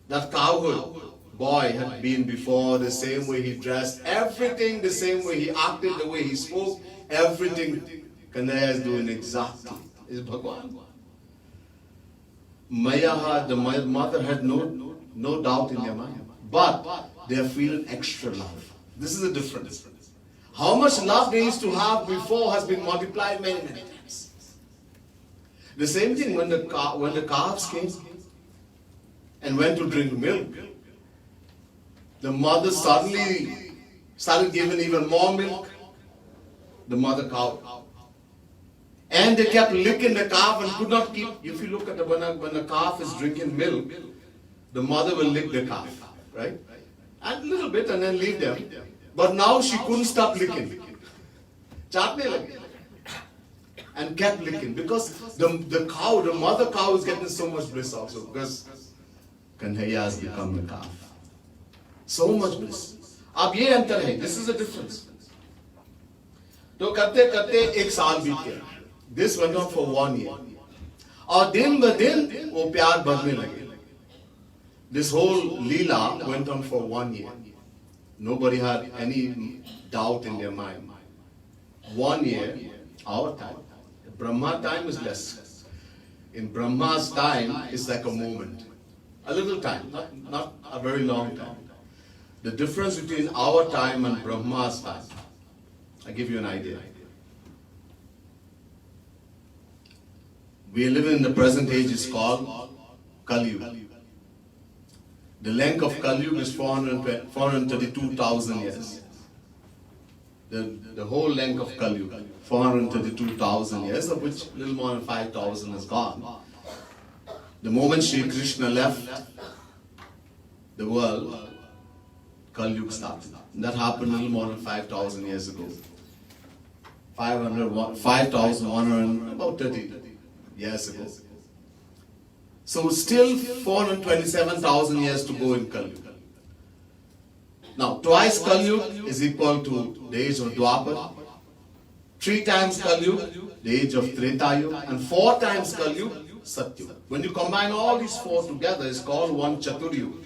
that cowherd boy had been before, the same way he dressed, everything the same way he acted, the way he spoke, everything Kanhaiya is doing exactly. Is Bhagwan. Maya, the mother had no doubt in their mind, but they are feeling extra love. This is the difference. How much love they used to have before has been multiplied many, many times. The same thing when the calves came and went to drink milk, the mother suddenly started giving even more milk. The mother cow. And they kept licking the calf and could not keep. If you look at when a calf is drinking milk, the mother will lick the calf, right? And a little bit and then leave them. But now she couldn't stop licking. Chaatne lagi. And kept licking because the mother cow is getting so much bliss also because Kanhaiya has become the calf. So much bliss. अब ये अंतर है. This is the difference. तो करते करते एक साल बीत गया. This went on for 1 year. और दिन ब दिन वो प्यार बढ़ने लगे. This whole leela went on for 1 year. Nobody had any doubt in their mind. 1 year, our time. Brahma time is less. In Brahma's time, it's like a moment. A little time, not a very long time. The difference between our time and Brahma's time, I'll give you an idea. We live in the present age is called Kali Yuga. The length of Kali Yuga is 432,000 years. The whole length of Kali Yuga, 432,000 years, of which a little more than 5,000 is gone. The moment Shri Krishna left the world, Kali Yuga started. That happened a little more than 5,000 years ago. 5,100, about 30 years ago. So still 427,000 years to go in Kali Yuga. Now, twice Kali Yuga is equal to the age of Dwapar, 3 times Kali Yuga, the age of Treta Yuga, and 4 times Kali Yuga, Satya Yuga. When you combine all these 4 together, it's called one Chatur Yuga,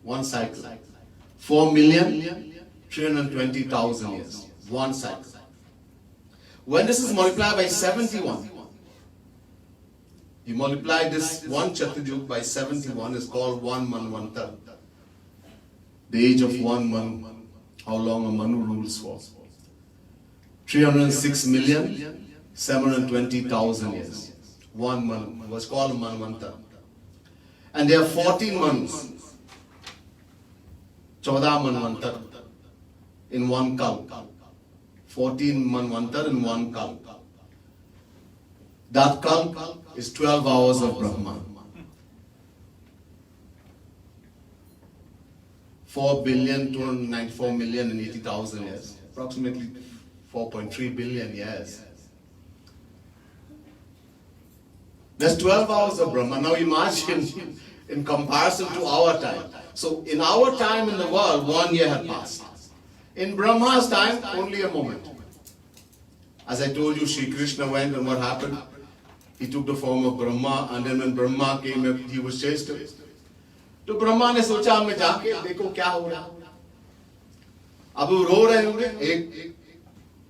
one cycle. 4,320,000 years, one cycle. When this is multiplied by 71, you multiply this one Chatur Yuga by 71, is called one Manvantar. The age of one Manu, how long a Manu rules for. 306,720,000 years. One Manu was called Manvantar. And there are 14 Manus. 14 Manvantar in one Kal. 14 Manvantar in one Kal. That Kal is 12 hours of Brahma. 4,294,080,000 years. Approximately 4.3 billion years. That's 12 hours of Brahma. Now imagine in comparison to our time. So in our time in the world, 1 year had passed. In Brahma's time, only a moment. As I told you, Shri Krishna went and what happened? He took the form of Brahma, and then when Brahma came, he was chased. तो ब्रह्मा ने सोचा मैं जाके देखो क्या हो रहा है. अब वो रो रहे होंगे, एक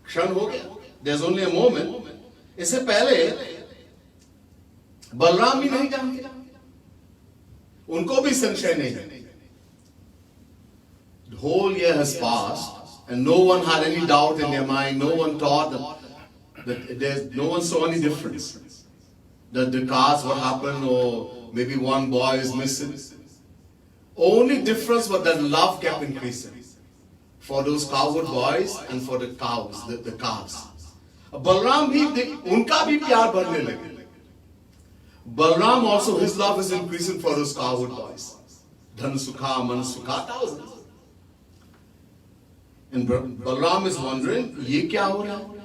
क्षण हो गया. There's only a moment. इससे पहले बलराम भी नहीं जानते, उनको भी संशय नहीं है. The whole year has passed, and no one had any doubt in their mind. No one thought that no one saw any difference. That the cause, what happened, or maybe one boy is missing. Only difference was that love kept increasing for those cowherd boys and for the cows, the calves. Balram bhi, unka bhi pyar bharne lage. Balram also, his love is increasing for those cowherd boys. Dhan sukha, man sukha, thousands. And Balram is wondering, ye kya ho raha hai?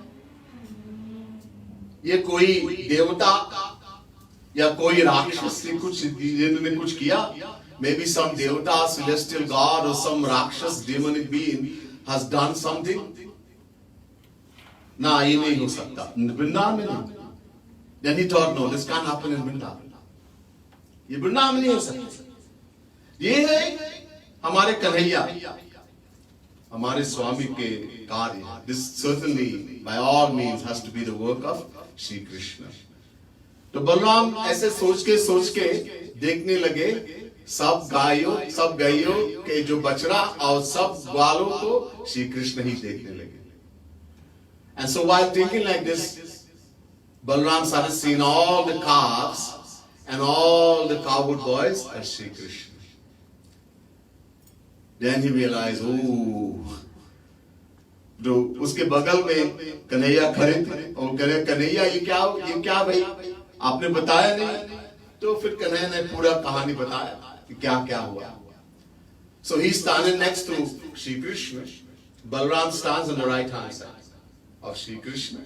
Ye koi devata ya koi rakshas ne kuch kiya? Maybe some devata, celestial god, or some rakshas, demonic being has done something. Nah, ye nahi ho sakta. Vrindavan mein nahi. Then he thought, no, this can't happen in Vrindavan. Ye Vrindavan mein nahi ho sakta. Ye hai hamare Kanhaiya, hamare Swami ke karya. This certainly, by all means, has to be the work of Shri Krishna. तो बलराम ऐसे सोच के देखने लगे सब गायों के जो बछड़ा और सब ग्वालों को श्री कृष्ण ही देखने लगे. And so while thinking like this, Balram started seeing all the calves and all the cowherd boys as Shri Krishna. Then he realized, oh, जो उसके बगल में कन्हैया खड़े थे और कहे कन्हैया ये क्या भाई आपने बताया नहीं. तो फिर कन्हैया ने पूरा कहानी बताया कि क्या हुआ. So he's standing next to Shri Krishna. Balram stands on the right hand side of Shri Krishna.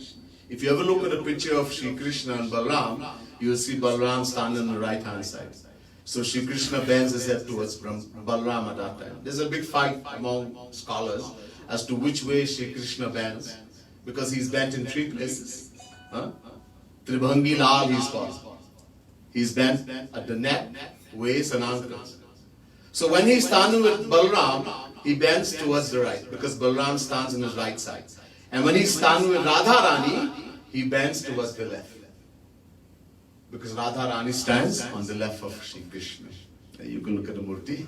If you ever look at a picture of Shri Krishna and Balram, you will see Balram standing on the right hand side. So Shri Krishna bends his head towards Balram at that time. There's a big fight among scholars as to which way Shri Krishna bends, because he's bent in 3 places. Tribhangi Lal he's called. He's bent at the neck, waist and ankles. So when he's standing with Balram, he bends towards the right, because Balram stands on his right side. And when he's standing with Radharani, he bends towards the left, because Radharani stands on the left of Shri Krishna. You can look at the Murti.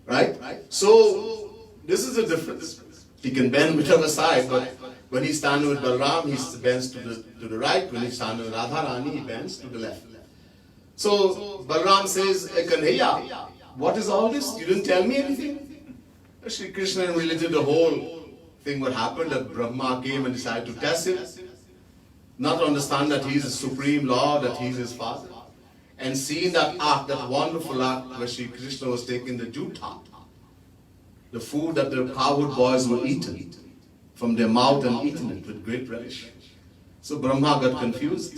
Right? So this is the difference. He can bend whichever side, but when he's standing with Balram, he bends to the right. When he's standing with Radharani, he bends to the left. So Balram says, Kanhaiya, what is all this? You didn't tell me anything. Shri Krishna related the whole thing, what happened, that Brahma came and decided to test him, not to understand that he is the Supreme Lord, that he is his father. And seeing that act, that wonderful act where Shri Krishna was taking the jutha, the food that the cowherd boys were eating from their mouth and eaten it with great relish. So Brahma got confused.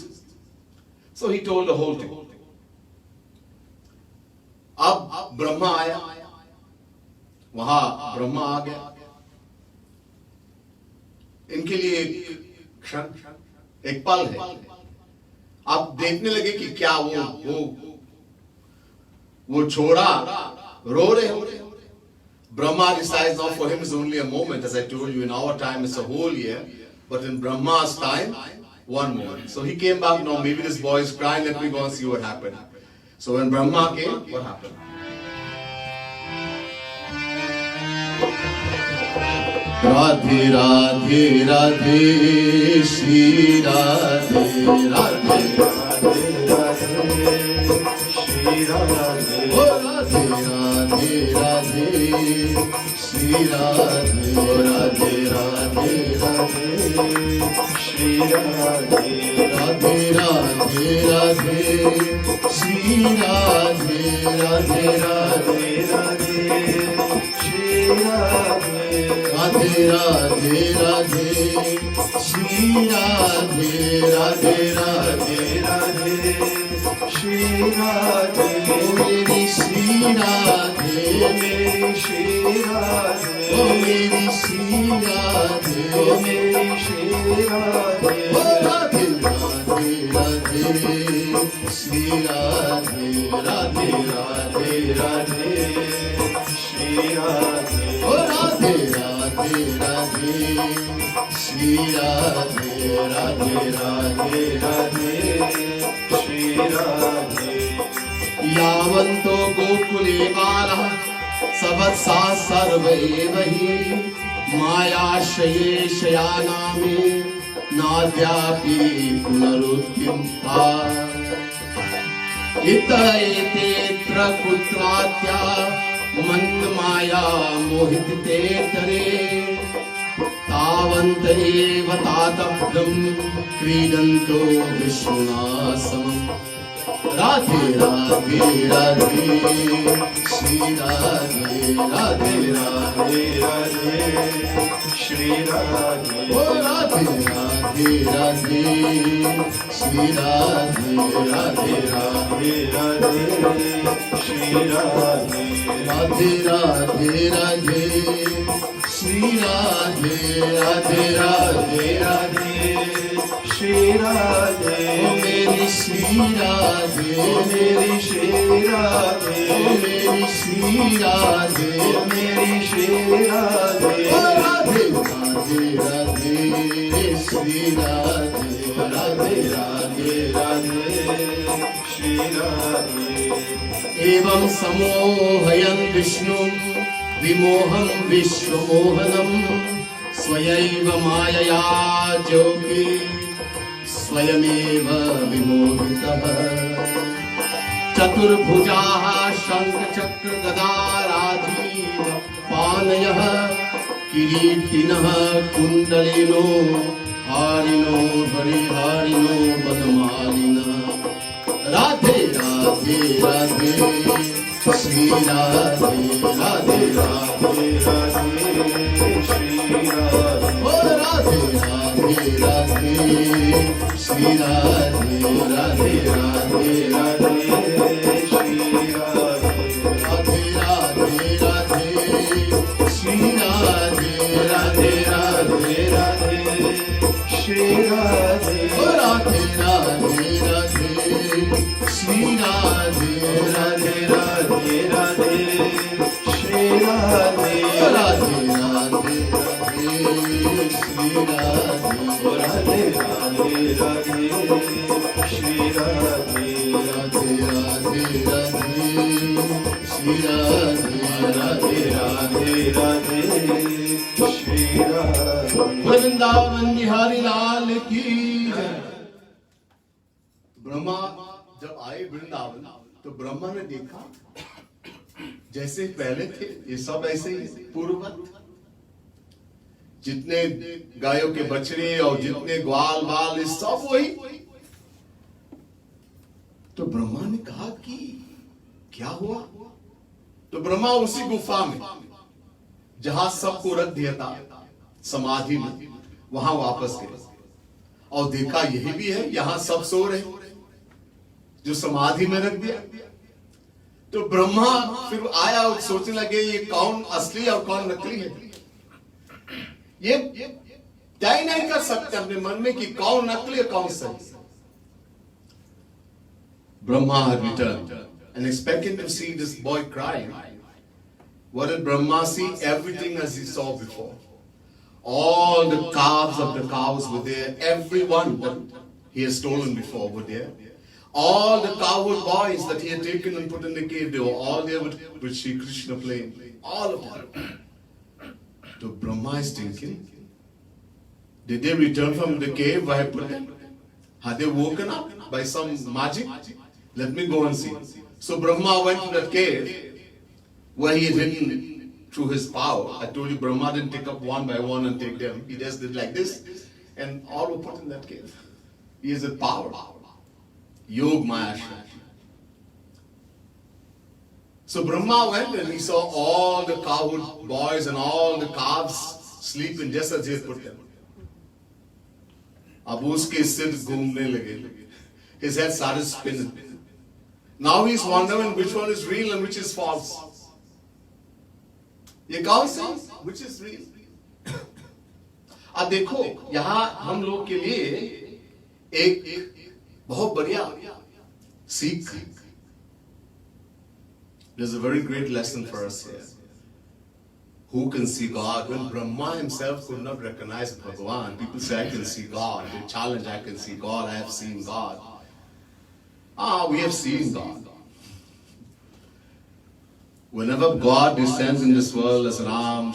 So he told the whole thing. अब ब्रह्मा आया, वहां ब्रह्मा आ गया. इनके लिए एक क्षण, एक पल है. आप देखने लगे कि क्या वो छोड़ा रो रहे हो. Brahma decides now for him is only a moment. As I told you, in our time it's a whole year, but in Brahma's time, 1 moment. So he came back. Now maybe this boy is crying. Let me go and see what happened. So when Brahma came, what happened? Radhe Radhe Radhe Shri Radhe Radhe Radhe Radhe Shri Radhe Radhe Radhe Radhe Shri Radhe Radhe Radhe Radhe Shri Radhe Radhe Radhe Radhe Shri Radhe Radhe Radhe Radhe Shri Radhe Radhe Radhe Radhe Shri Radhe Radhe Radhe Radhe Shri Radhe Meri Shri Radhe Meri Shri Radhe Oh Meri Shri Radhe Oh Meri Shri Radhe Radhe Radhe Radhe Shri Radhe Radhe Radhe Radhe Shri Radhe Oh Radhe Radhe Radhe Shri Radhe Radhe Radhe Radhe Shri Radhe यावन्तो गोकुले बालः सवत्सा सर्व एव हि मायाशये शयानामे नाद्यापि पुनरुद्यमता इत एतेऽत्र कुत्राद्या मन्माया मोहिते तरे तावन्त एव तातभ्रं क्रीडन्तो विष्णुना समम् Radhe Radhe Radhe Shri Radhe Radhe Radhe Radhe Shri Radhe Oh Radhe Radhe Radhe Shri Radhe Radhe Radhe Radhe Shri Radhe Radhe Radhe Radhe Shri Radhe Radhe Radhe Radhe Shri Radhe Oh Meri Shri Radhe Oh Meri Shri Radhe Oh Meri Shri Radhe Oh Meri Shri Radhe Oh Radhe Radhe Radhe Shri Radhe Radhe Radhe Radhe Shri Radhe Evam samohayan Vishnum Vimoham Vishwamohanam Swayaiva Mayaya Jogi स्वयमेव विमोहितः चतुर्भुजाः शंखचक्र गदा राजीव पाणयः किरीटिनः कुण्डलिनो हारिणो हरिहारिणो वनमालिनः राधे राधे राधे श्री राधे राधे राधे राधे श्री राधे ओ राधे राधे राधे श्री राधे राधे राधे राधे श्री राधे राधे राधे राधे श्री राधे राधे राधे राधे श्री राधे राधे राधे राधे श्री राधे राधे राधे राधे श्री राधे राधे राधे राधे श्री राधे राधे राधे राधे श्री राधे राधे राधे राधे श्री राधे राधे राधे राधे श्री राधे वृंदावन बिहारी लाल की ब्रह्मा जब आए वृंदावन तो ब्रह्मा ने देखा जैसे पहले थे ये सब ऐसे ही पूर्ववत जितने गायों के बछड़े और जितने ग्वाल बाल ये सब वही। तो ब्रह्मा ने कहा कि क्या हुआ? तो ब्रह्मा उसी गुफा में जहां सबको रख दिया था समाधि में, वहां वापस गए और देखा यही भी है, यहां सब सो रहे, जो समाधि में रख दिया। तो ब्रह्मा फिर आया और सोचने लगे ये कौन असली और कौन नकली है। ये तय नहीं कर सकते अपने मन में कि कौन नकली और कौन सही। Brahma had returned and expecting to see this boy crying. What did Brahma see? Everything as he saw before. All the calves of the cows were there. Everyone that he had stolen before were there. All the cowherd boys that he had taken and put in the cave, they were all there with Shri Krishna playing. All of them. So Brahma is thinking, did they return from the cave where I put them? Had they woken up by some magic? Let me go and see. So Brahma went to that cave where he had hidden through his power. I told you Brahma didn't take up one by one and take them. He just did like this and all were put in that cave. He has a power. Yog Maya. So Brahma went and he saw all the cowherd boys and all the calves sleeping just as he had put them. अब उसके सिर घूमने लगे. His head started spinning. Now he's wondering which one is real and which is false. ये कौन सा? Which is real? अब देखो यहाँ हम लोग के लिए एक बहुत बढ़िया सीख. There's a very great lesson for us here. Who can see God? When Brahma himself could not recognize Bhagavan, people say, I can see God. They challenge, I can see God, I have seen God. We have seen God. Whenever God descends in this world as Ram,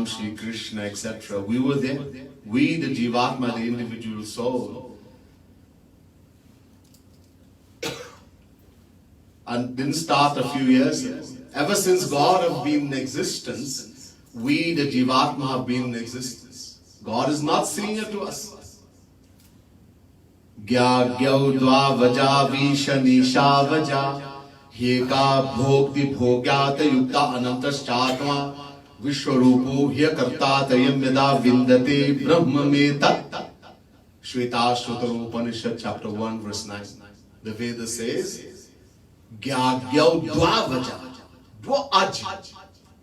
Shri Krishna, etc., we were there. We, the Jivatma, the individual soul. And didn't start a few years ago. Ever since God have been in existence, we, the Jivatma, have been in existence. God is not senior to us. Gya gyau dva vaja visha nisha vaja Hyeka bhokti bhogyata yukta anantaschatma Vishwarupu hyakartatayam yada vindate brahma me tat. Shvetashvatara Upanishad chapter 1 verse 9. The Veda says Gya gyau dva vaja. Dwa aj.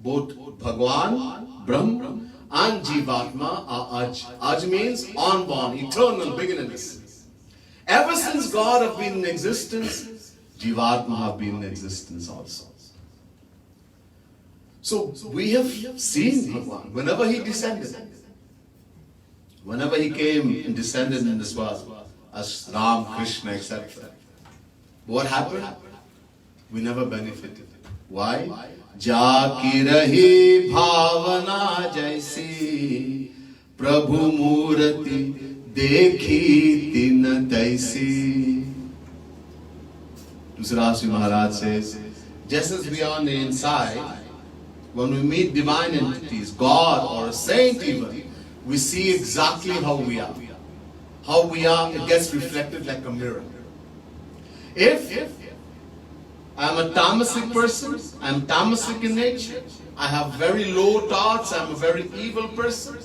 Both Bhagwan, Brahma and Jivatma are aj. Aj means unborn, eternal, beginningless. Ever since God have been in existence, Jivatma have been in existence also. So we have seen Bhagwan whenever he descended. Whenever he came and descended in this world as Ram, Krishna, etc. What happened? We never benefited. Why? जाकी रही भावना जैसी प्रभु मूर्ति देखी तीन तैसी. Dusarasi Maharaj says, just as we are on the inside, when we meet divine entities, God or a saint even, we see exactly how we are. How we are, it gets reflected like a mirror. If I'm a tamasic person, I'm tamasic in nature, I have very low thoughts, I'm a very evil person,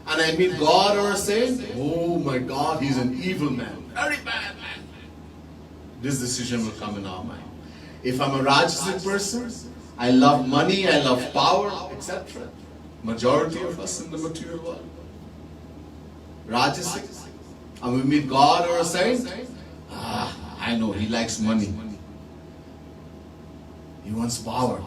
and I meet God or a saint, oh my God, he's an evil man, very bad man. This decision will come in our mind. If I'm a Rajasic person, I love money, I love power, etc. Majority of us in the material world. Rajasic, and we meet God or a saint, I know he likes money. He wants power.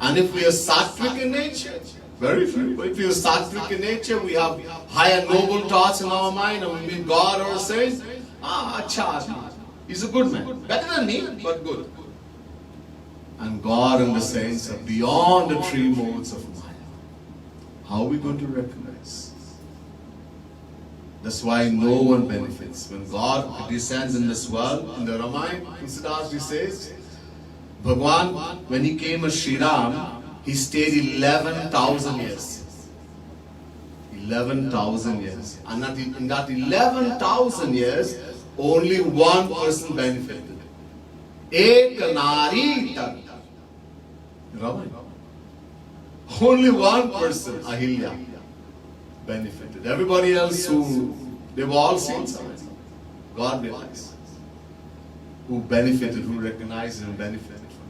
And if we are sattvic in nature, very few, but if we are sattvic in nature, we have higher noble thoughts in our mind, and we meet God or a saint, acha, he's a good man. Better than me, but good. And God and the saints are beyond the three modes of Maya. How are we going to recognize? That's why no one benefits. When God descends in this world, in the Ramayana, Tulsidas says, Bhagwan, when he came as Sri Ram, he stayed 11,000 years. 11,000 years. And in that 11,000 years, only one person benefited. Ek nari tak. Only one person, Ahilya. benefited. Everybody else they were all saints already. God realized who benefited, who recognized and benefited from.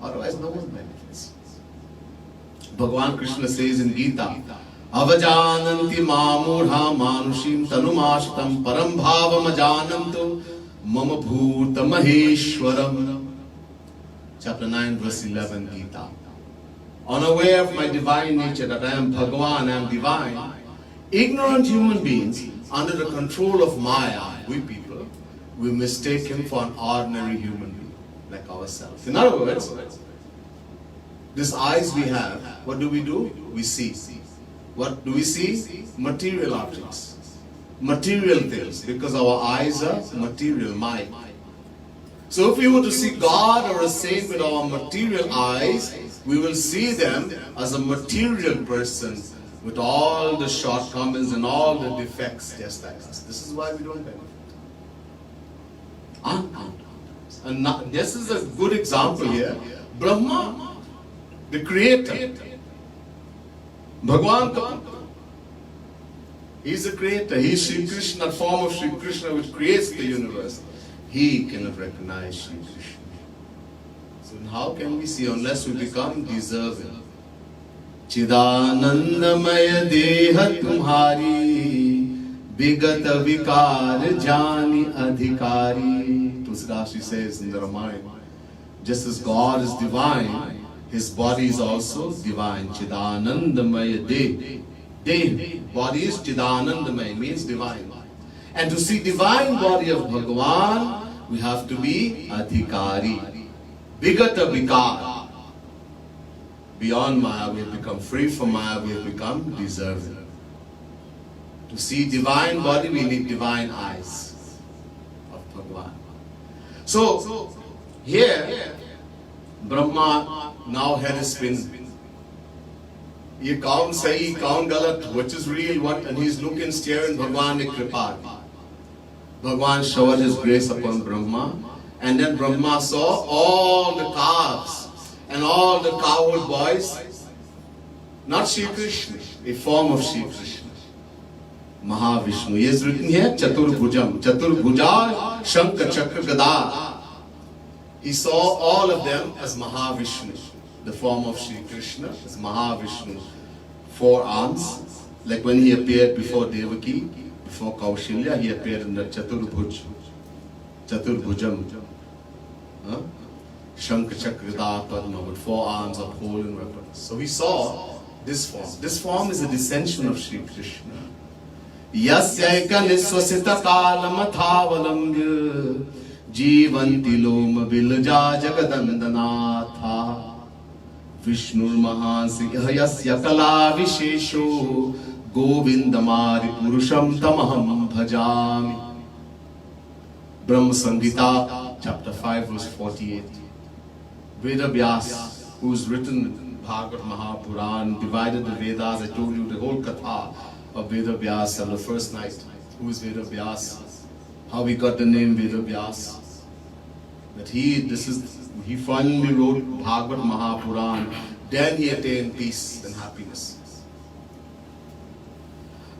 Otherwise, no one benefits. Bhagavan Krishna says in Gita, Avajananti mamudha manushim tanumashtam param bhavam ajananto mama bhuta maheshwaram. Chapter 9, verse 11, Gita. Unaware of my divine nature, that I am Bhagavan, I am divine, ignorant human beings, under the control of Maya, we people, we mistake him for an ordinary human being, like ourselves. In other words, these eyes we have, what do? We see. What do we see? Material objects, material things, because our eyes are material, Maya. So if we were to see God or a saint with our material eyes, we will see them as a material person with all the shortcomings and all the defects just like us. This is why we don't benefit. And this is a good example here. Brahma, the creator. Bhagavan, he's the creator. He's Sri Krishna, that form of Sri Krishna which creates the universe. He cannot recognize Sri Krishna. So how can we see unless we become deserving? Chidanandamaya deha tumhari vigat vikar jani adhikari. Tulsidas says in the Ramayana, just as God is divine, his body is also divine. Chidanandamaya deh. Body is Chidanandamaya, means divine. And to see divine body of Bhagavan, we have to be adhikari. Vigata vikar. Beyond Maya, we have become free from Maya, we have become deserving. To see divine body, we need divine eyes of Bhagavan. So, here, Brahma now had a spin. Ye kaun sahi, kaun galat, which is real, what, and he's looking, staring, Bhagavan ne kripa. Bhagavan showed his grace upon Brahma, and then Brahma saw all the calves and all the cowherd boys, not Shri Krishna, a form of Shri Krishna. Mahavishnu. He is written here, Chaturbhujam. Chaturbhuja, Shankha, Chakra, Gada. He saw all of them as Mahavishnu. The form of Shri Krishna is Mahavishnu. 4 arms, like when he appeared before Devaki, before Kaushilya, he appeared in the Chaturbhuj. Chaturbhujam. Shankha, Chakra, Gada, Padma, with 4 arms upholding weapons. So he saw this form. This form is a descension of Shri Krishna. Yasyaika niswasita kalamathavalambya jivanti loma vilja jagadandanatha Vishnur mahansi yasya kala vishesho govindamari purusham tamaham bhajami. Brahma Samhita, chapter 5, verse 48. Veda Vyas, who's written Bhagavad Mahapuran, divided the Vedas. I told you the whole katha of Veda Vyas on the first night. Who is Veda Vyas? How he got the name Veda Vyas? That he finally wrote Bhagavad Mahapuran. Then he attained peace and happiness.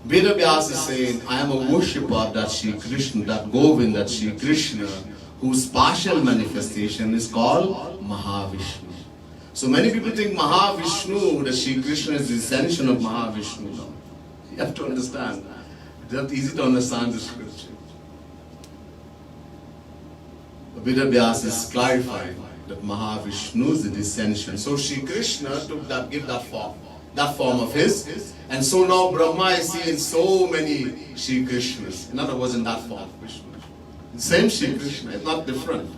Veda Vyas is saying, I am a worshipper of that Shri Krishna, that Govind, that Shri Krishna, whose partial manifestation is called Mahavishnu. So many people think Mahavishnu, that Shri Krishna is the ascension of Mahavishnu. No. You have to understand. It's not easy to understand the scripture. Veda Vyas is clarifying that Mahavishnu is the descension. So Shri Krishna gave that form of his. And so now Brahma is seeing so many Shri Krishnas. In other words, in that form, Vishnu. The same Shri Krishna, it's not different.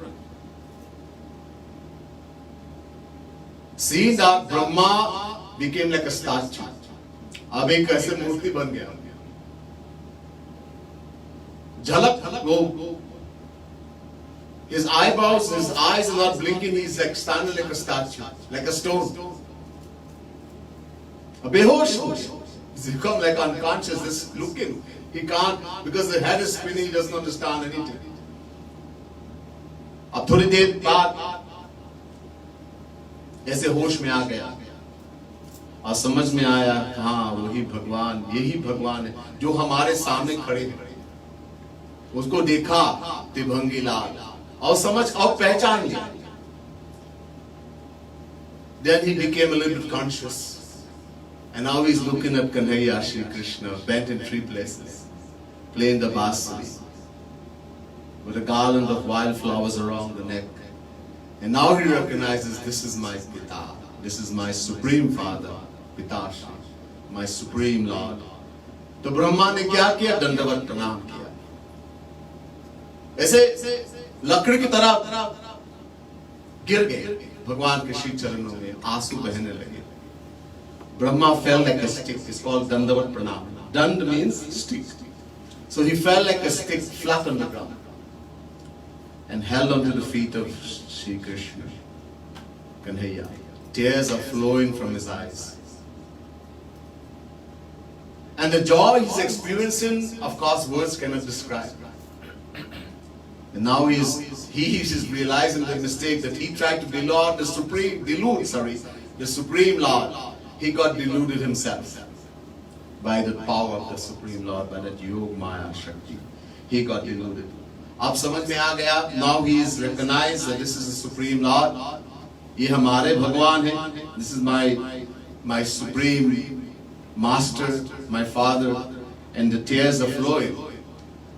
Seeing that Brahma became like a statue. अब एक ऐसे मूर्ति बन गया. झलक वो. His eyebrows, his eyes are not blinking. He's like standing like a statue, like a stone. A behosh. He's become like unconscious, just looking. He can't, because the head is spinning, he doesn't understand anything. अब थोड़ी देर बाद ऐसे होश में आ गया. और समझ में आया हाँ वही भगवान, यही भगवान है जो हमारे सामने खड़े हैं। उसको देखा त्रिभंगी लाल और समझ और पहचान लिया। Then he became a little bit conscious, and now he's looking at Kanhaiya Shri Krishna bent in three places, playing the bansuri with a garland of wildflowers around the neck. And now he recognizes, this is my Pita, this is my supreme father, Pitashi, my supreme Lord. तो ब्रह्मा ने क्या किया? दंडवत प्रणाम किया। ऐसे लकड़ी की तरह गिर गए भगवान के श्री चरणों में, आंसू बहने लगे। Brahma fell like a stick. It's called Dandavat Pranam. Dand means stick. So he fell like a stick flat on the ground and held onto the feet of Shri Krishna, Kanhaiya. Tears are flowing from his eyes. And the joy he's experiencing, of course, words cannot describe. And now he is realizing the mistake that he tried to delude the Supreme Lord. He got deluded himself by the power of the Supreme Lord, by that Yog Maya Shakti. He got deluded. अब समझ में आ गया. Now he is recognized that this is the Supreme Lord. ये हमारे भगवान हैं. This is my Supreme Master, my Father, and the tears are flowing.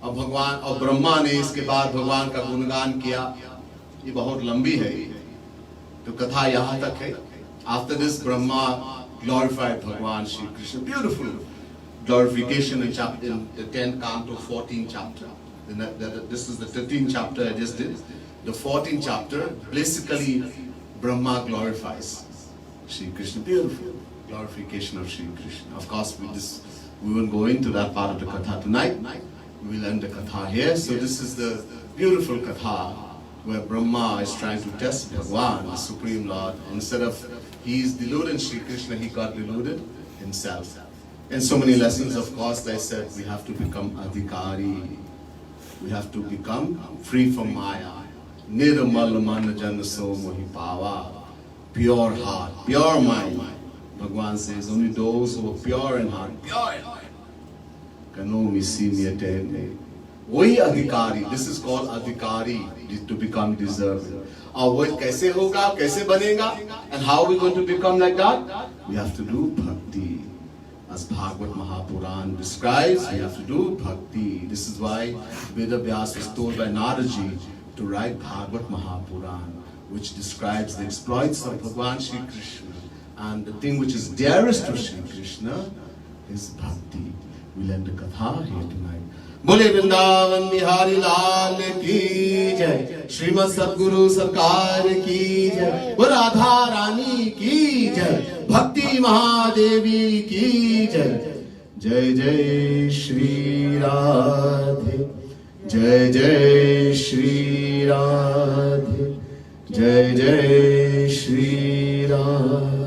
अब भगवान और ब्रह्मा ने इसके बाद भगवान का गुणगान किया. ये बहुत लंबी है, तो कथा यहाँ तक है. After this, Brahma glorified Bhagwan Shri Krishna. Beautiful glorification in the 10th canto, 14th chapter. This is the 13th chapter I just did. The 14th chapter, basically Brahma glorifies Shri Krishna. Beautiful glorification of Shri Krishna. Of course, we won't go into that part of the katha tonight. We will end the katha here. So this is the beautiful katha where Brahma is trying to test Bhagwan, the Supreme Lord. Instead of he is deluded Shri Krishna, he got deluded himself. And so many lessons, of course, they said we have to become adhikari. We have to become free from Maya. Nirmal man jan so mohi pawa. Pure heart, pure mind. Bhagwan says only those who are pure in heart, can know me, see me, attain me. वही अधिकारी, this is called अधिकारी, to become deserving. और वो कैसे होगा, कैसे बनेगा, and how we going to become like that? We have to do bhakti. As Bhagavad Mahapuran describes, we have to do bhakti. This is why Veda Vyas was told by Naraji to write Bhagavad Mahapuran, which describes the exploits of Bhagwan Shri Krishna. And the thing which is dearest to Shri Krishna is bhakti. We'll end the katha here tonight. बोले वृंदावन बिहारी लाल की जय, श्रीमद सद्गुरु सरकार की जय, वो राधा रानी की जय, भक्ति महादेवी की जय. जय जय श्री राधे, जय जय श्री राधे, जय जय श्री राधे.